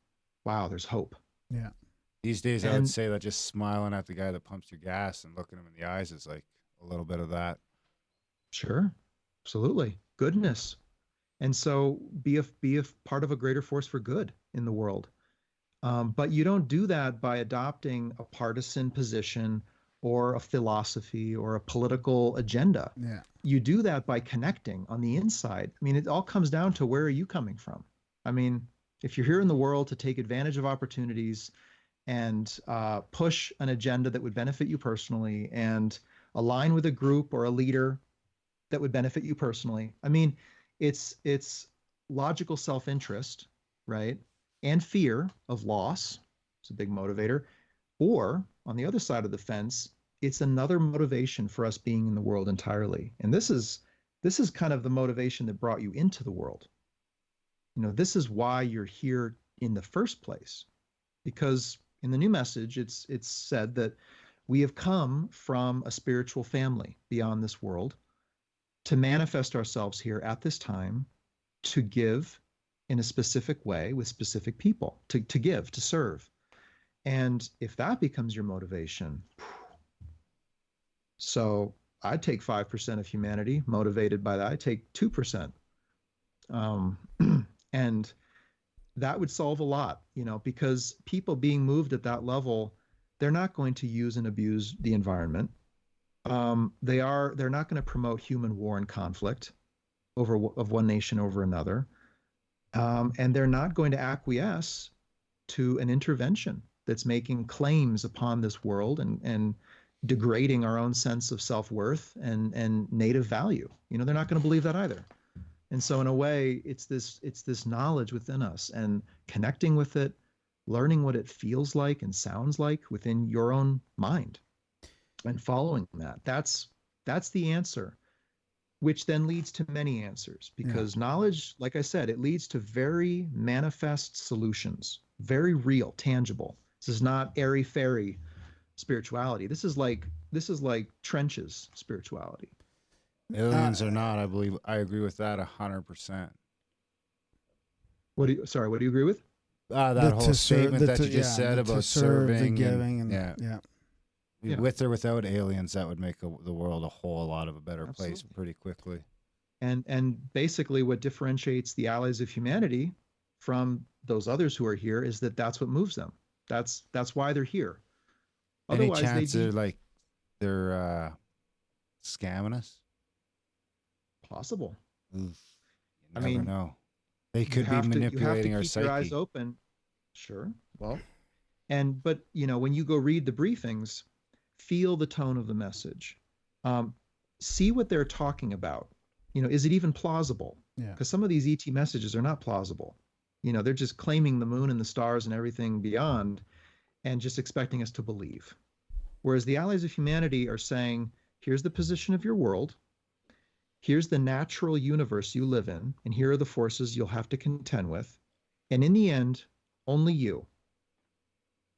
wow, there's hope. Yeah. These days, I would And say that just smiling at the guy that pumps your gas and looking him in the eyes is like a little bit of that. sure, absolutely, goodness. And so be a part of a greater force for good in the world. But you don't do that by adopting a partisan position or a philosophy or a political agenda. Yeah. You do that by connecting on the inside. I mean, it all comes down to where are you coming from? I mean, if you're here in the world to take advantage of opportunities and push an agenda that would benefit you personally and align with a group or a leader that would benefit you personally, I mean, it's logical self-interest, right? And fear of loss. It's a big motivator. Or on the other side of the fence, it's another motivation for us being in the world entirely. And this is kind of the motivation that brought you into the world. This is why you're here in the first place. Because in the new message, it's said that we have come from a spiritual family beyond this world to manifest ourselves here at this time to give in a specific way with specific people, to give, to serve. And if that becomes your motivation, so I take 5% of humanity motivated by that. I take 2%. And that would solve a lot, because people being moved at that level, they're not going to use and abuse the environment. They're not going to promote human war and conflict of one nation over another. And they're not going to acquiesce to an intervention that's making claims upon this world and degrading our own sense of self-worth and native value. They're not going to believe that either. And so in a way, it's this knowledge within us and connecting with it, learning what it feels like and sounds like within your own mind and following that. That's the answer, which then leads to many answers, because knowledge, like I said, it leads to very manifest solutions, very real, tangible. This is not airy-fairy spirituality. This is like trenches spirituality. Aliens or not, I believe I agree with that 100%. What do you agree with? That whole statement that you just said about serving, the giving, and Yeah. with or without aliens, that would make the world a whole lot of a better place Absolutely. pretty quickly. And basically what differentiates the allies of humanity from those others who are here is that that's what moves them. That's why they're here. Any Otherwise, chance they're scamming us? possible. Oof, I you never mean, know. They You could be have to manipulating our keep your eyes psyche. open. Sure. Well, but when you go read the briefings, feel the tone of the message. See what they're talking about. Is it even plausible? Yeah. Because some of these ET messages are not plausible. They're just claiming the moon and the stars and everything beyond and just expecting us to believe. Whereas the allies of humanity are saying, here's the position of your world. Here's the natural universe you live in, and here are the forces you'll have to contend with. And in the end, only you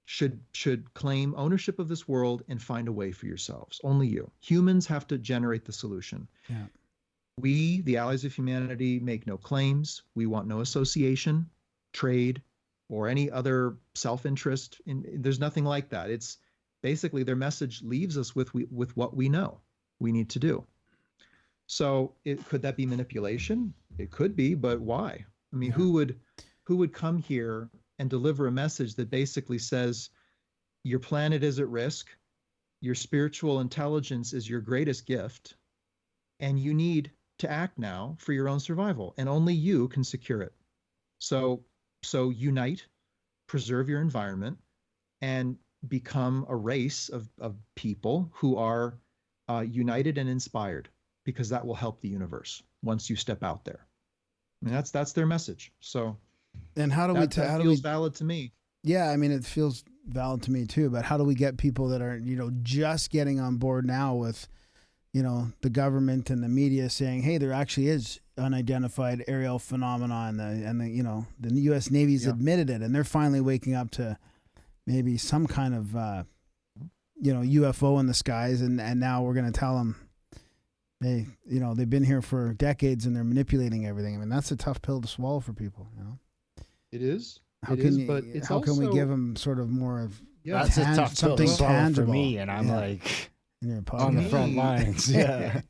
should claim ownership of this world and find a way for yourselves. Only you. Humans have to generate the solution. Yeah. We, the allies of humanity, make no claims. We want no association, trade, or any other self-interest. There's nothing like that. It's basically their message leaves us with what we know we need to do. So could that be manipulation? It could be, but why? I mean, who would come here and deliver a message that basically says your planet is at risk, your spiritual intelligence is your greatest gift, and you need to act now for your own survival, and only you can secure it. So unite, preserve your environment, and become a race of people who are united and inspired, because that will help the universe once you step out there. I mean, that's their message. So, and how do that feels valid to me. Yeah, I mean, it feels valid to me too. But how do we get people that are, just getting on board now with, the government and the media saying, hey, there actually is unidentified aerial phenomena, and the U.S. Navy's admitted it, and they're finally waking up to maybe some kind of UFO in the skies, and now we're going to tell them, hey, they've been here for decades and they're manipulating everything. I mean, that's a tough pill to swallow for people. It is. How can we give them sort of more of that's a tough pill to swallow tangible for me, and I'm like on the front lines. Yeah.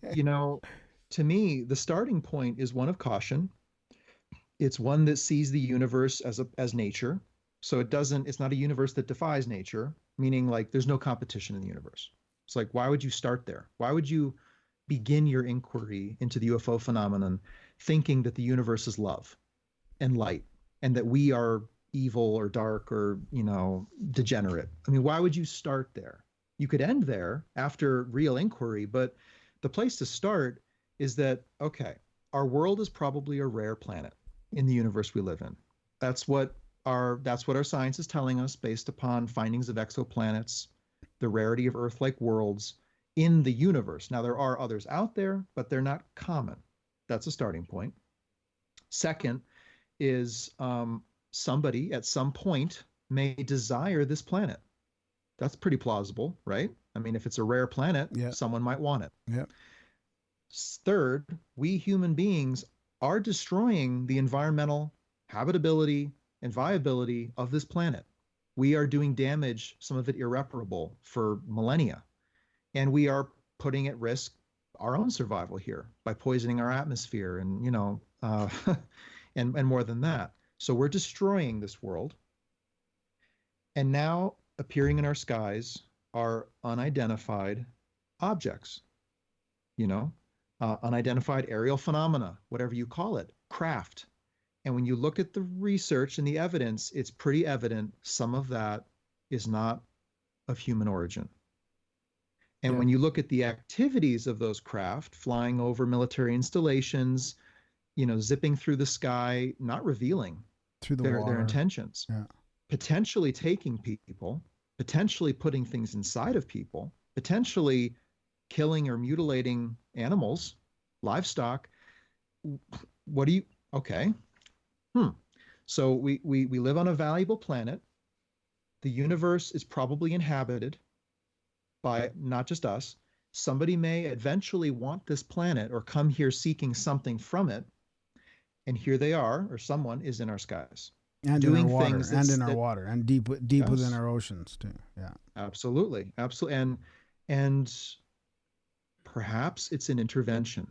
To me, the starting point is one of caution. It's one that sees the universe as nature. So it's not a universe that defies nature, meaning like there's no competition in the universe. It's like, why would you start there? Why would you begin your inquiry into the UFO phenomenon thinking that the universe is love and light and that we are evil or dark or, degenerate? I mean, why would you start there? You could end there after real inquiry, but the place to start is that, okay, our world is probably a rare planet in the universe we live in. That's what our science is telling us based upon findings of exoplanets, the rarity of Earth-like worlds in the universe. Now, there are others out there, but they're not common. That's a starting point. Second is somebody at some point may desire this planet. That's pretty plausible, right? I mean, if it's a rare planet, someone might want it. Yeah. Third, we human beings are destroying the environmental habitability and viability of this planet. We are doing damage, some of it irreparable, for millennia. And we are putting at risk our own survival here by poisoning our atmosphere and, and more than that. So we're destroying this world. And now appearing in our skies are unidentified objects, unidentified aerial phenomena, whatever you call it, craft. And when you look at the research and the evidence, it's pretty evident some of that is not of human origin. And when you look at the activities of those craft, flying over military installations, zipping through the sky, not revealing their intentions, potentially taking people, potentially putting things inside of people, potentially killing or mutilating animals, livestock. So we live on a valuable planet. The universe is probably inhabited by not just us. Somebody may eventually want this planet or come here seeking something from it. And here they are, or someone is in our skies. And doing in our water, and our water, and deep within our oceans too. Yeah, absolutely. And perhaps it's an intervention.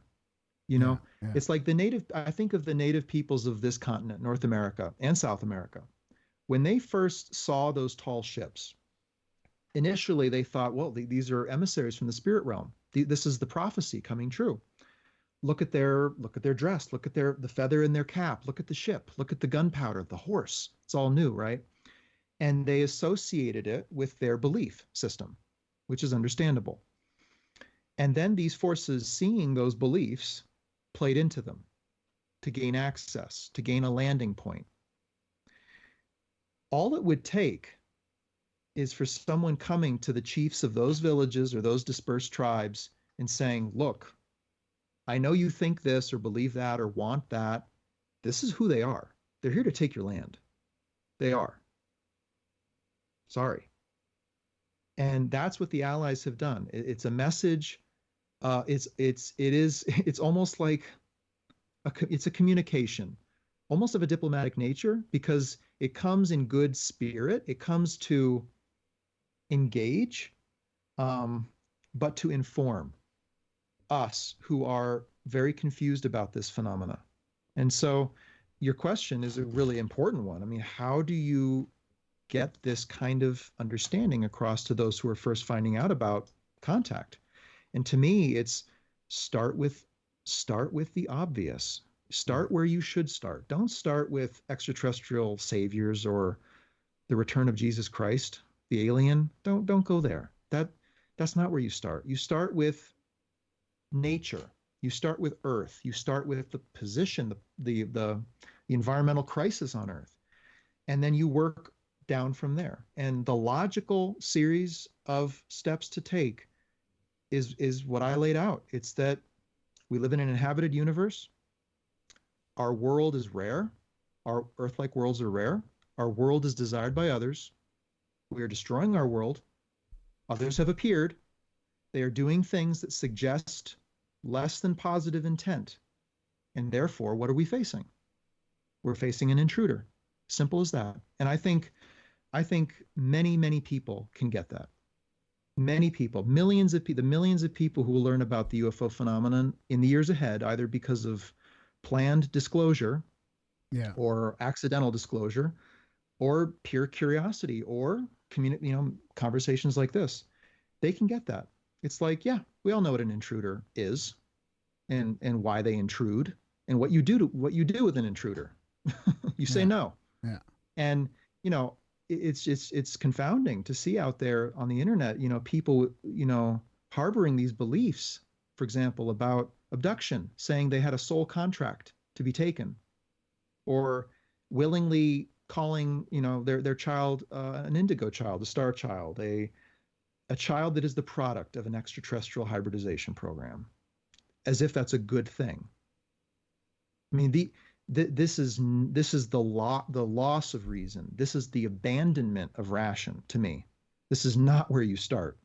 It's like I think of the native peoples of this continent, North America and South America. When they first saw those tall ships, initially they thought, well, these are emissaries from the spirit realm. This is the prophecy coming true. Look at their dress, look at the feather in their cap, look at the ship, look at the gunpowder, the horse. It's all new, right? And they associated it with their belief system, which is understandable. And then these forces, seeing those beliefs, played into them to gain access, to gain a landing point. All it would take is for someone coming to the chiefs of those villages or those dispersed tribes and saying, look, I know you think this or believe that or want that. This is who they are. They're here to take your land. They are. Sorry. And that's what the Allies have done. It's a message. It's almost like it's a communication, almost of a diplomatic nature, because it comes in good spirit. It comes to engage, but to inform us who are very confused about this phenomena. And so your question is a really important one. I mean, how do you get this kind of understanding across to those who are first finding out about contact? And to me, it's start with the obvious. Start where you should start. Don't start with extraterrestrial saviors or the return of Jesus Christ, the alien. Don't go there. That's not where you start. You start with nature. You start with Earth. You start with the position, the environmental crisis on Earth, and then you work down from there. And the logical series of steps to take is what I laid out. It's that we live in an inhabited universe. Our world is rare. Our Earth-like worlds are rare. Our world is desired by others. We are destroying our world. Others have appeared. They are doing things that suggest less than positive intent. And therefore, what are we facing? We're facing an intruder. Simple as that. And I think many, many people can get that. Many people, the millions of people who will learn about the UFO phenomenon in the years ahead, either because of planned disclosure, or accidental disclosure, or pure curiosity, or conversations like this, they can get that. It's like, yeah, we all know what an intruder is, and why they intrude, and what you do with an intruder. You say no. Yeah. And it's confounding to see out there on the internet, people, harboring these beliefs, for example, about abduction, saying they had a soul contract to be taken, or willingly calling, their child an indigo child, a star child, a child that is the product of an extraterrestrial hybridization program, as if that's a good thing. I mean, this is the loss of reason. This is the abandonment of ration. To me, this is not where you start.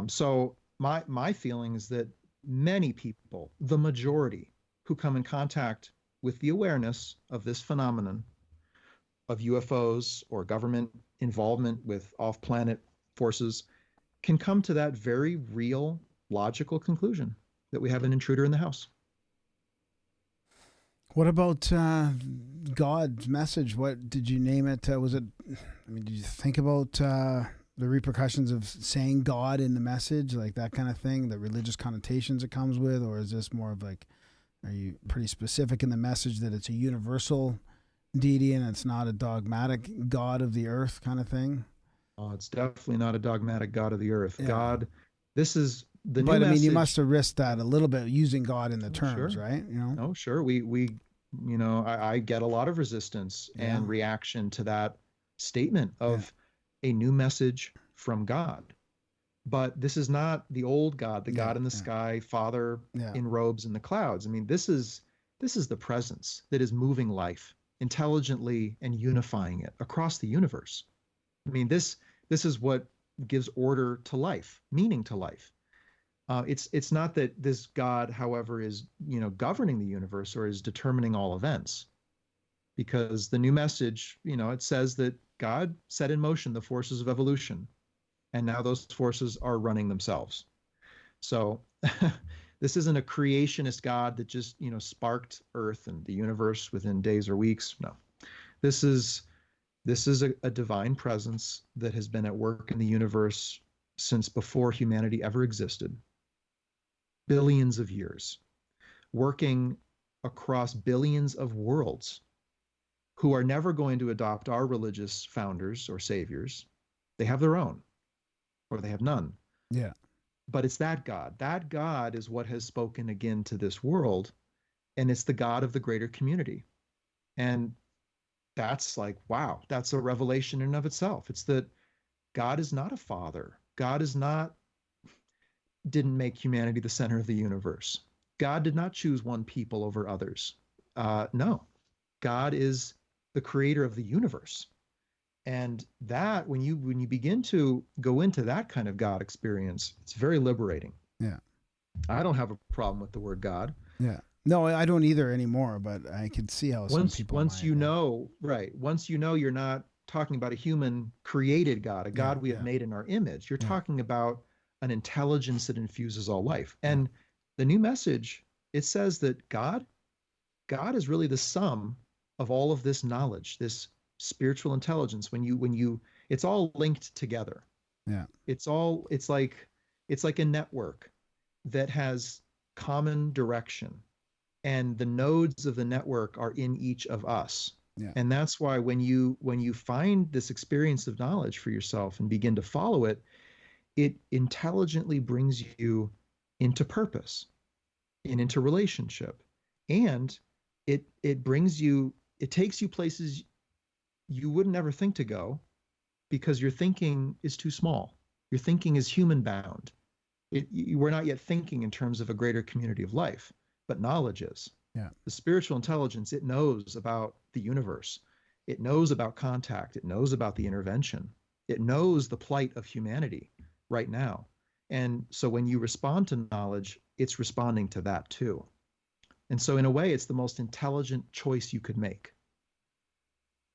So my feeling is that many people, the majority, who come in contact with the awareness of this phenomenon of UFOs or government involvement with off-planet forces, can come to that very real, logical conclusion that we have an intruder in the house. What about God's message? What did you name it? Did you think about the repercussions of saying God in the message, like that kind of thing, the religious connotations it comes with? Or is this more of like, are you pretty specific in the message that it's a universal deity and it's not a dogmatic God of the earth kind of thing? Oh, it's definitely not a dogmatic God of the earth. Yeah. God, this is the new message. But I mean, you must have risked that a little bit using God in the terms, sure. Right? Oh, sure. I get a lot of resistance and reaction to that statement of a new message from God. But this is not the old God, the God in the sky, Father in robes in the clouds. I mean, this is the presence that is moving life intelligently and unifying it across the universe. I mean, this is what gives order to life, meaning to life. It's not that this God, however, is governing the universe or is determining all events, because the new message, it says that God set in motion the forces of evolution, and now those forces are running themselves. So this isn't a creationist God that just sparked Earth and the universe within days or weeks. No, this is a divine presence that has been at work in the universe since before humanity ever existed. Billions of years, working across billions of worlds, who are never going to adopt our religious founders or saviors. They have their own, or they have none. Yeah. But it's that God. That God is what has spoken again to this world, and it's the God of the greater community. And that's like, wow, that's a revelation in and of itself. It's that God is not a father. God didn't make humanity the center of the universe. God did not choose one people over others. No, God is the creator of the universe. And that, when you begin to go into that kind of God experience, it's very liberating. Yeah. I don't have a problem with the word God. Yeah. No, I don't either anymore, but I can see how some people once might, you know, right. Once you know you're not talking about a human created God, a God we have made in our image. You're talking about an intelligence that infuses all life. And the new message, it says that God is really the sum of all of this knowledge, this spiritual intelligence. When you it's all linked together. Yeah. It's like a network that has common direction, and the nodes of the network are in each of us. Yeah. And that's why when you find this experience of knowledge for yourself and begin to follow it, it intelligently brings you into purpose and into relationship. And it takes you places you would never think to go, because your thinking is too small. Your thinking is human bound. We're not yet thinking in terms of a greater community of life, but knowledge is. Yeah. The spiritual intelligence, it knows about the universe. It knows about contact. It knows about the intervention. It knows the plight of humanity right now. And so when you respond to knowledge, it's responding to that too. And so in a way, it's the most intelligent choice you could make.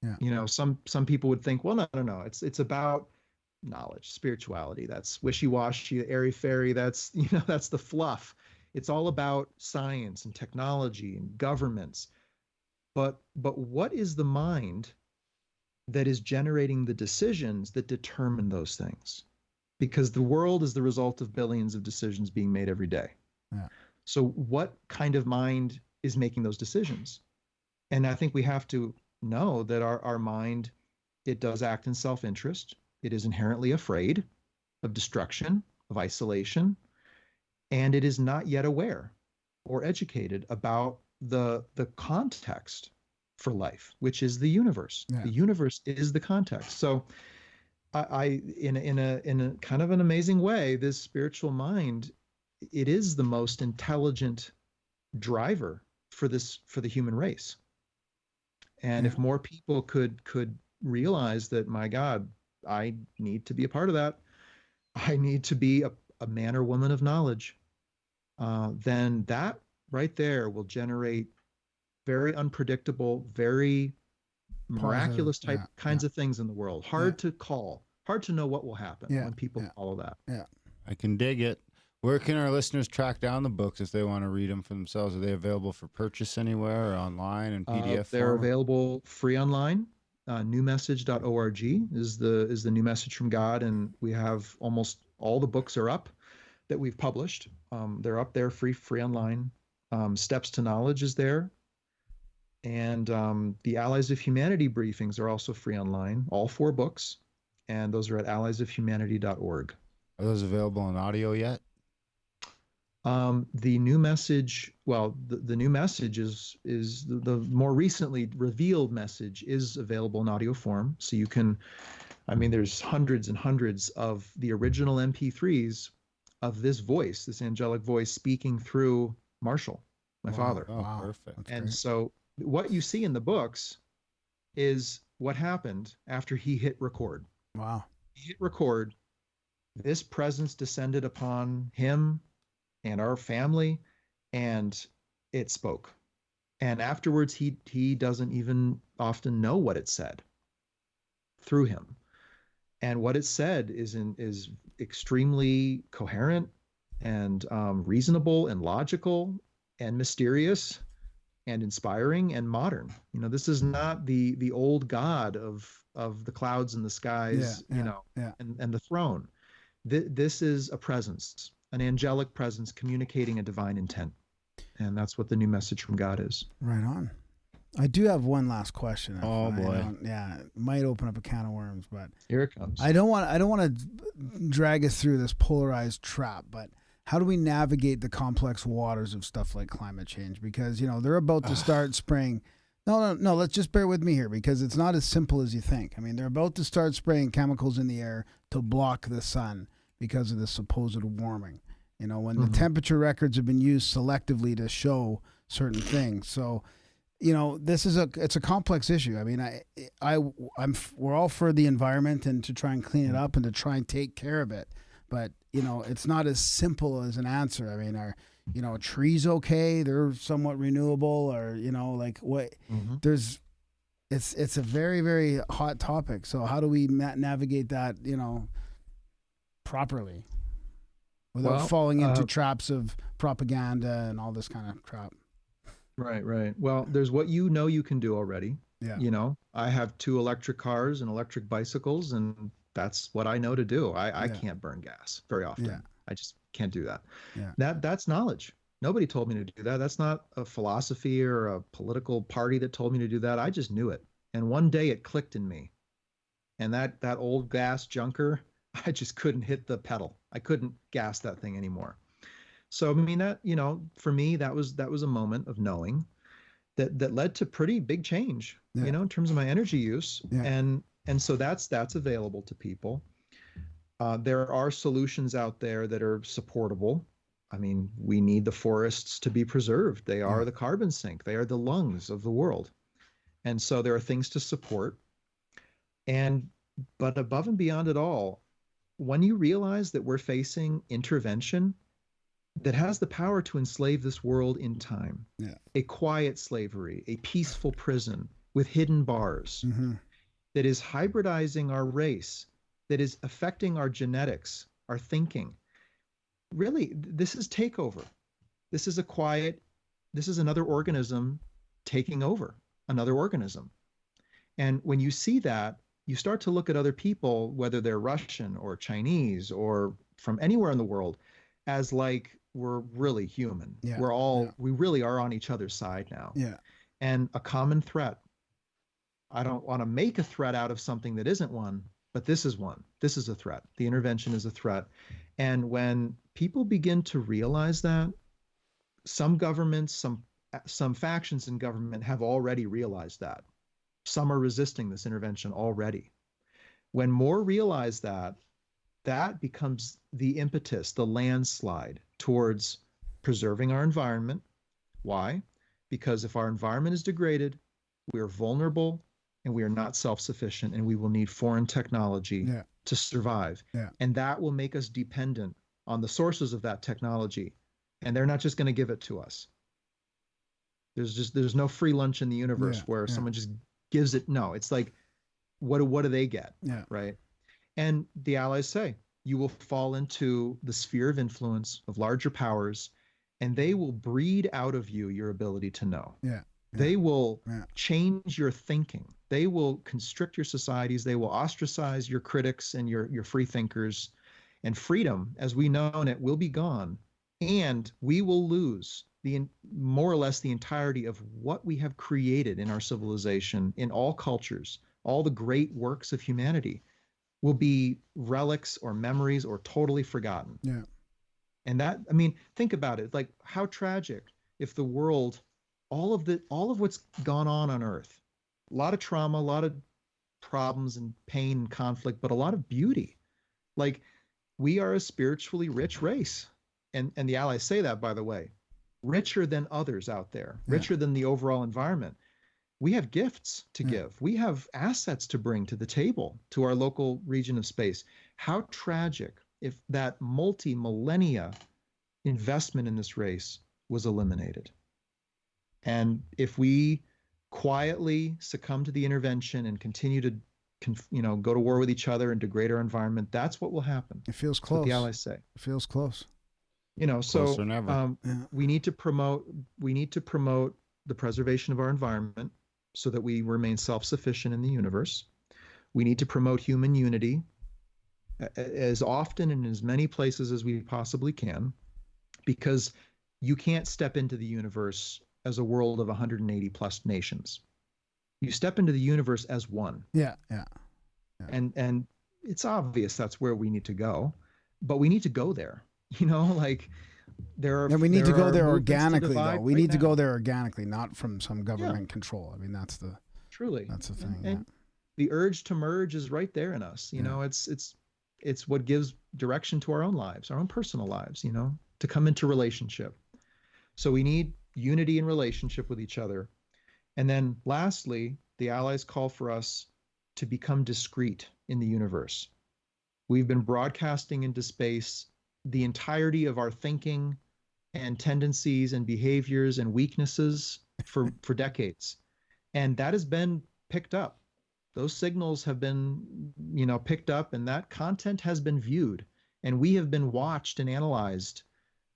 Yeah. You know, some people would think, well, no. It's about knowledge, spirituality. That's wishy-washy, airy-fairy. That's the fluff. It's all about science and technology and governments. But what is the mind that is generating the decisions that determine those things? Because the world is the result of billions of decisions being made every day. Yeah. So what kind of mind is making those decisions? And I think we have to know that our mind, it does act in self-interest. It is inherently afraid of destruction, of isolation, and it is not yet aware or educated about the context for life, which is the universe. Yeah. The universe is the context. So I in a kind of an amazing way, this spiritual mind, it is the most intelligent driver for the human race. And if more people could realize that, my God, I need to be a part of that, I need to be a man or woman of knowledge, then that right there will generate very unpredictable, very miraculous kinds of things in the world. Hard to call, hard to know what will happen when people follow that. Yeah. I can dig it. Where can our listeners track down the books if they want to read them for themselves? Are they available for purchase anywhere or online in PDF They're form? available free online. Newmessage.org is the New Message from God, and we have almost all the books are up that we've published. They're up there free online. Steps to Knowledge is there. And the Allies of Humanity briefings are also free online, all 4 books, and those are at alliesofhumanity.org. Are those available in audio yet? The New Message, well, the New Message is the more recently revealed message is available in audio form. So you can, there's hundreds and hundreds of the original MP3s of this voice, this angelic voice speaking through Marshall, my father. Oh, wow. Perfect. That's And great. so what you see in the books is what happened after he hit record. Wow. He hit record. This presence descended upon him and our family, and it spoke. And afterwards, he doesn't even often know what it said through him. And what it said is extremely coherent and reasonable and logical and mysterious and inspiring and modern. This is not the old God of the clouds and the skies, and the throne. This is a presence, an angelic presence communicating a divine intent. And that's what the New Message from God is. Right on. I do have one last question. Oh boy. It might open up a can of worms, but Here it comes. I don't want to drag us through this polarized trap, but how do we navigate the complex waters of stuff like climate change? Because, they're about to start spraying. No, let's just bear with me here, because it's not as simple as you think. They're about to start spraying chemicals in the air to block the sun because of the supposed warming. When the temperature records have been used selectively to show certain things. So it's a complex issue. I mean, we're all for the environment and to try and clean it up and to try and take care of it. But, it's not as simple as an answer. I mean, are trees okay? They're somewhat renewable, or, like what it's a very, very hot topic. So how do we navigate that, properly without falling into traps of propaganda and all this kind of crap? Right. Well, there's what you can do already. Yeah. I have 2 electric cars and electric bicycles, and that's what I know to do. I can't burn gas very often. Yeah. I just can't do that. Yeah. That's knowledge. Nobody told me to do that. That's not a philosophy or a political party that told me to do that. I just knew it. And one day it clicked in me. And that old gas junker, I just couldn't hit the pedal. I couldn't gas that thing anymore. So I mean that, for me, that was a moment of knowing that led to pretty big change, in terms of my energy use. Yeah. And so that's available to people. There are solutions out there that are supportable. I mean, we need the forests to be preserved. They are the carbon sink. They are the lungs of the world. And so there are things to support. But above and beyond it all, when you realize that we're facing intervention that has the power to enslave this world in time, a quiet slavery, a peaceful prison with hidden bars, that is hybridizing our race, that is affecting our genetics, our thinking. Really, this is takeover. This is another organism taking over another organism. And when you see that, you start to look at other people, whether they're Russian or Chinese or from anywhere in the world, as like we're really human. Yeah. We really are on each other's side now. Yeah. And a common threat. I don't want to make a threat out of something that isn't one, but this is one. This is a threat. The intervention is a threat. And when people begin to realize that, some governments, some factions in government have already realized that. Some are resisting this intervention already. When more realize that, that becomes the impetus, the landslide towards preserving our environment. Why? Because if our environment is degraded, we are vulnerable and we are not self-sufficient, and we will need foreign technology to survive. Yeah. And that will make us dependent on the sources of that technology. And they're not just going to give it to us. There's no free lunch in the universe where someone just gives it. No, it's like, what do they get? Yeah. Right. And the allies say, you will fall into the sphere of influence of larger powers, and they will breed out of you your ability to know. Yeah. They will change your thinking. They will constrict your societies. They will ostracize your critics and your free thinkers. And freedom, as we know it, will be gone. And we will lose more or less the entirety of what we have created in our civilization, in all cultures. All the great works of humanity will be relics or memories or totally forgotten. Yeah. And that, I mean, think about it. Like, how tragic if the world, all of what's gone on Earth, a lot of trauma, a lot of problems and pain and conflict, but a lot of beauty. Like, we are a spiritually rich race. And the allies say that, by the way, richer than others out there, richer than the overall environment. We have gifts to give. We have assets to bring to the table, to our local region of space. How tragic if that multi-millennia investment in this race was eliminated. And if we quietly succumb to the intervention and continue to go to war with each other and degrade our environment, that's what will happen. It feels That's close. what the allies say. It feels close. So we need to promote the preservation of our environment so that we remain self-sufficient in the universe. We need to promote human unity as often and in as many places as we possibly can, because you can't step into the universe as a world of 180 plus nations. You step into the universe as one. Yeah. And it's obvious that's where we need to go, but we need to go there. Like there are. And we need to go there organically, though. We need to go there. there organically, not from some government control. I mean, that's the thing. And the urge to merge is right there in us. It's what gives direction to our own lives, our own personal lives. To come into relationship. So we need unity and relationship with each other. And then lastly, the allies call for us to become discreet in the universe. We've been broadcasting into space the entirety of our thinking and tendencies and behaviors and weaknesses for decades. And that has been picked up. Those signals have been, picked up, and that content has been viewed, and we have been watched and analyzed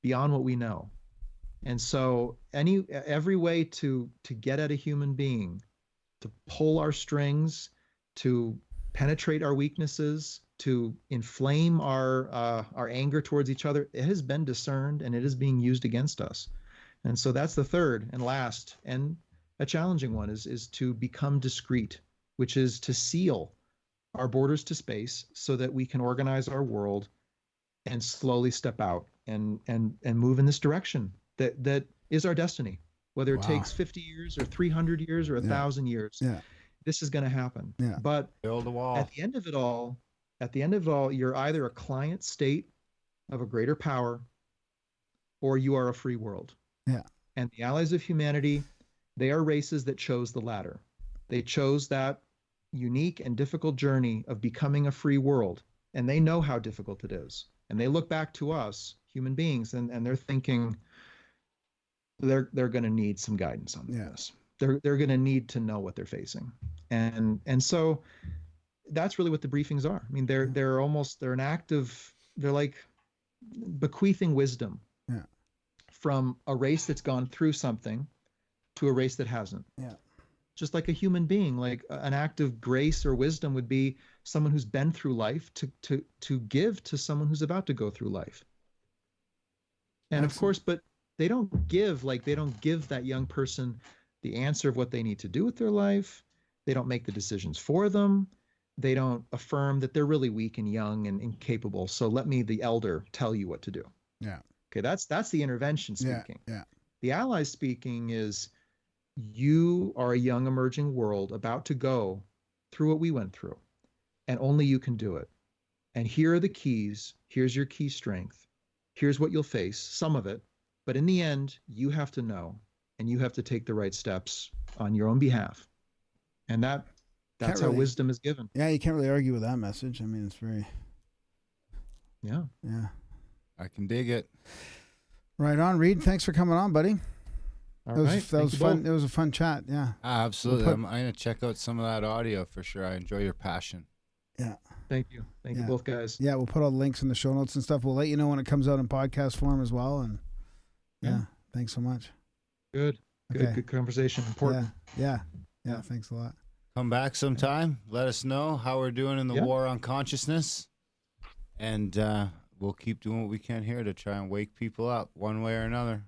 beyond what we know. And so every way to get at a human being, to pull our strings, to penetrate our weaknesses, to inflame our anger towards each other, it has been discerned and it is being used against us. And so that's the third and last and a challenging one is to become discreet, which is to seal our borders to space so that we can organize our world and slowly step out and move in this direction that is our destiny. Whether it takes 50 years or 300 years or 1,000 years, this is going to happen. Yeah. But build a wall. At the end of it all, you're either a client state of a greater power or you are a free world. Yeah. And the allies of humanity, they are races that chose the latter. They chose that unique and difficult journey of becoming a free world. And they know how difficult it is. And they look back to us, human beings, and they're thinking they're going to need some guidance on this. They're going to need to know what they're facing. And so that's really what the briefings are. I mean, they're an act of, they're like bequeathing wisdom from a race that's gone through something to a race that hasn't. Yeah. Just like a human being, like an act of grace or wisdom would be someone who's been through life to give to someone who's about to go through life. And of course, but they don't give that young person the answer of what they need to do with their life. They don't make the decisions for them. They don't affirm that they're really weak and young and incapable. So let me, the elder, tell you what to do. Yeah. Okay, that's the intervention speaking. Yeah. The allies speaking is, you are a young emerging world about to go through what we went through, and only you can do it. And here are the keys. Here's your key strength. Here's what you'll face, some of it. But in the end, you have to know, and you have to take the right steps on your own behalf. And that's how wisdom is given. Yeah, you can't really argue with that message. I mean, it's very... Yeah. Yeah. I can dig it. Right on, Reed. Thanks for coming on, buddy. All right. That was fun. It was a fun chat. Yeah. Absolutely. I'm going to check out some of that audio for sure. I enjoy your passion. Yeah. Thank you. Thank you both guys. Yeah, we'll put all the links in the show notes and stuff. We'll let you know when it comes out in podcast form as well. And yeah, thanks so much. Good conversation. Important. Yeah. Thanks a lot. Come back sometime. Let us know how we're doing in the war on consciousness. And we'll keep doing what we can here to try and wake people up one way or another.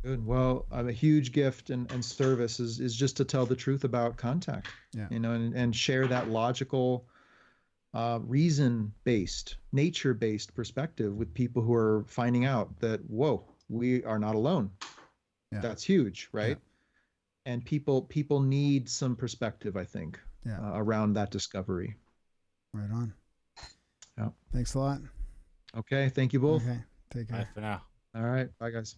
Good. Well, a huge gift and service is just to tell the truth about contact. Yeah. And share that logical, reason-based, nature-based perspective with people who are finding out that, whoa, we are not alone. Yeah. That's huge, right? Yeah. And people need some perspective, I think, around that discovery. Right on. Yeah. Thanks a lot. Okay. Thank you both. Okay. Take care. Bye for now. All right. Bye, guys.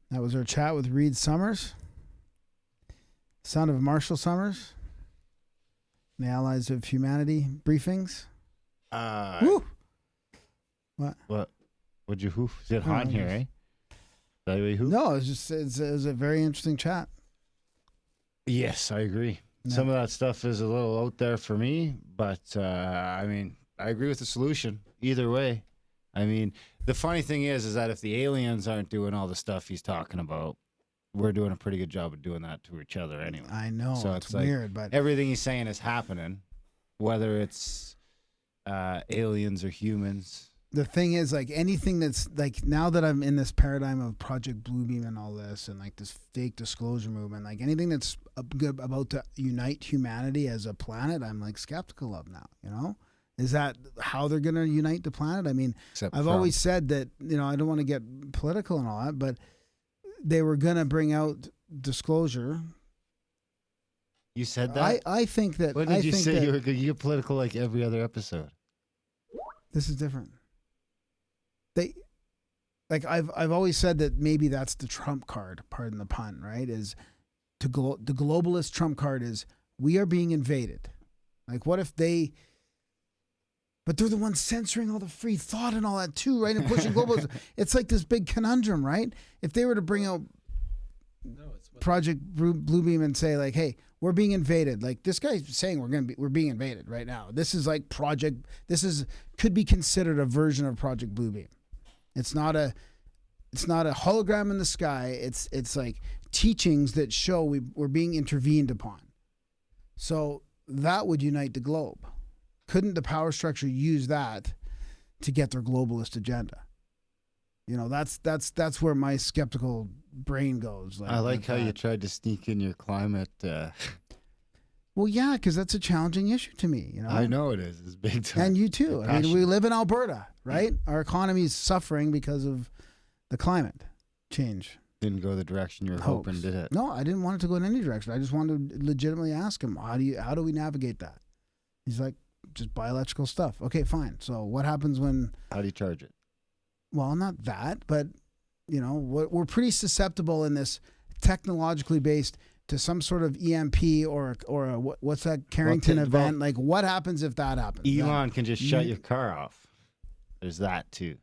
That was our chat with Reed Summers, son of Marshall Summers, the Allies of Humanity briefings. Woo! What? What'd you hoof? Is it hot in here, eh? No, it was a very interesting chat. Yes, I agree. Yeah. Some of that stuff is a little out there for me, but I mean, I agree with the solution either way. I mean, the funny thing is that if the aliens aren't doing all the stuff he's talking about, we're doing a pretty good job of doing that to each other anyway. I know. So it's weird, like but everything he's saying is happening, whether it's aliens or humans. The thing is, like, anything that's like, now that I'm in this paradigm of Project Bluebeam and all this, and like this fake disclosure movement, like anything that's about to unite humanity as a planet, I'm like skeptical of now. You know, is that how they're going to unite the planet? I mean, I've always said that, you know, I don't want to get political and all that, but they were going to bring out disclosure. You said that? I think that. When did you say you were going to get political like every other episode? This is different. like I've always said that maybe that's the trump card, pardon the pun, right? Is the globalist trump card is we are being invaded. Like what if they, but they're the ones censoring all the free thought and all that too, right? And pushing globalism. It's like this big conundrum, right? If they were to bring out Project Bluebeam and say like, hey, we're being invaded. Like this guy's saying we're being invaded right now. This is like could be considered a version of Project Bluebeam. It's not a hologram in the sky. It's like teachings that show we're being intervened upon. So that would unite the globe. Couldn't the power structure use that to get their globalist agenda? You know, that's where my skeptical brain goes. Like, I like how you tried to sneak in your climate. Well, yeah, because that's a challenging issue to me. You know, I know it is. It's big time. And you too. I mean, we live in Alberta, right? Our economy is suffering because of the climate change. Didn't go the direction you were hoping, did it? No, I didn't want it to go in any direction. I just wanted to legitimately ask him, how do we navigate that? He's like, just buy electrical stuff. Okay, fine. So what happens when? How do you charge it? Well, not that, but you know, we're pretty susceptible in this technologically based to some sort of EMP or what's that Carrington event? Like, what happens if that happens? Elon can just shut your car off. There's that too.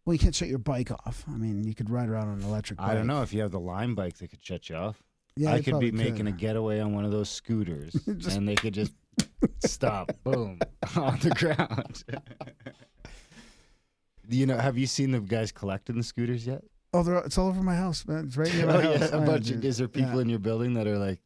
Well, you can't shut your bike off. I mean, you could ride around on an electric bike. I don't know if you have the Lime bike that could shut you off. Yeah, I could be making a getaway on one of those scooters, and they could just stop, boom, on the ground. You know, have you seen the guys collecting the scooters yet? Oh, it's all over my house, man. It's right near my house. Yeah, is there people in your building that are like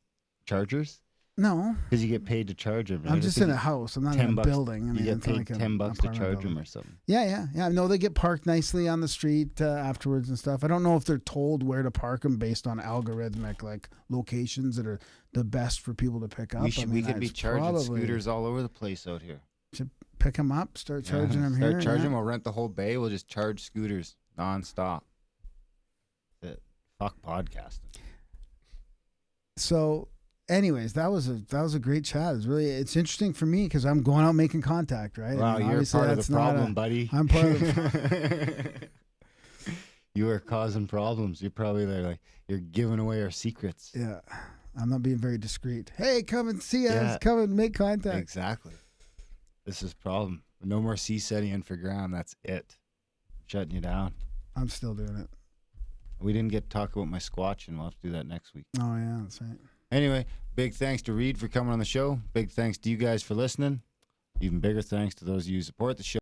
chargers? No, because you get paid to charge them. Right? I'm just in a house. I'm not in a building. I mean, you get paid like $10 to charge them or something. Yeah. No, they get parked nicely on the street afterwards and stuff. I don't know if they're told where to park them based on algorithmic like locations that are the best for people to pick up. We could be charging scooters all over the place out here. Should pick them up, start charging them here. Start charging them. We'll rent the whole bay. We'll just charge scooters nonstop. Fuck podcasting. So, anyways, that was a great chat. It's interesting for me because I'm going out making contact, right? Wow, you're part of the problem, buddy. I'm part of the You are causing problems. You're probably like you're giving away our secrets. Yeah, I'm not being very discreet. Hey, come and see us. Yeah. Come and make contact. Exactly. This is a problem. No more sea setting in for ground. That's it. Shutting you down. I'm still doing it. We didn't get to talk about my squatch, and we'll have to do that next week. Oh, yeah, that's right. Anyway, big thanks to Reed for coming on the show. Big thanks to you guys for listening. Even bigger thanks to those of you who support the show.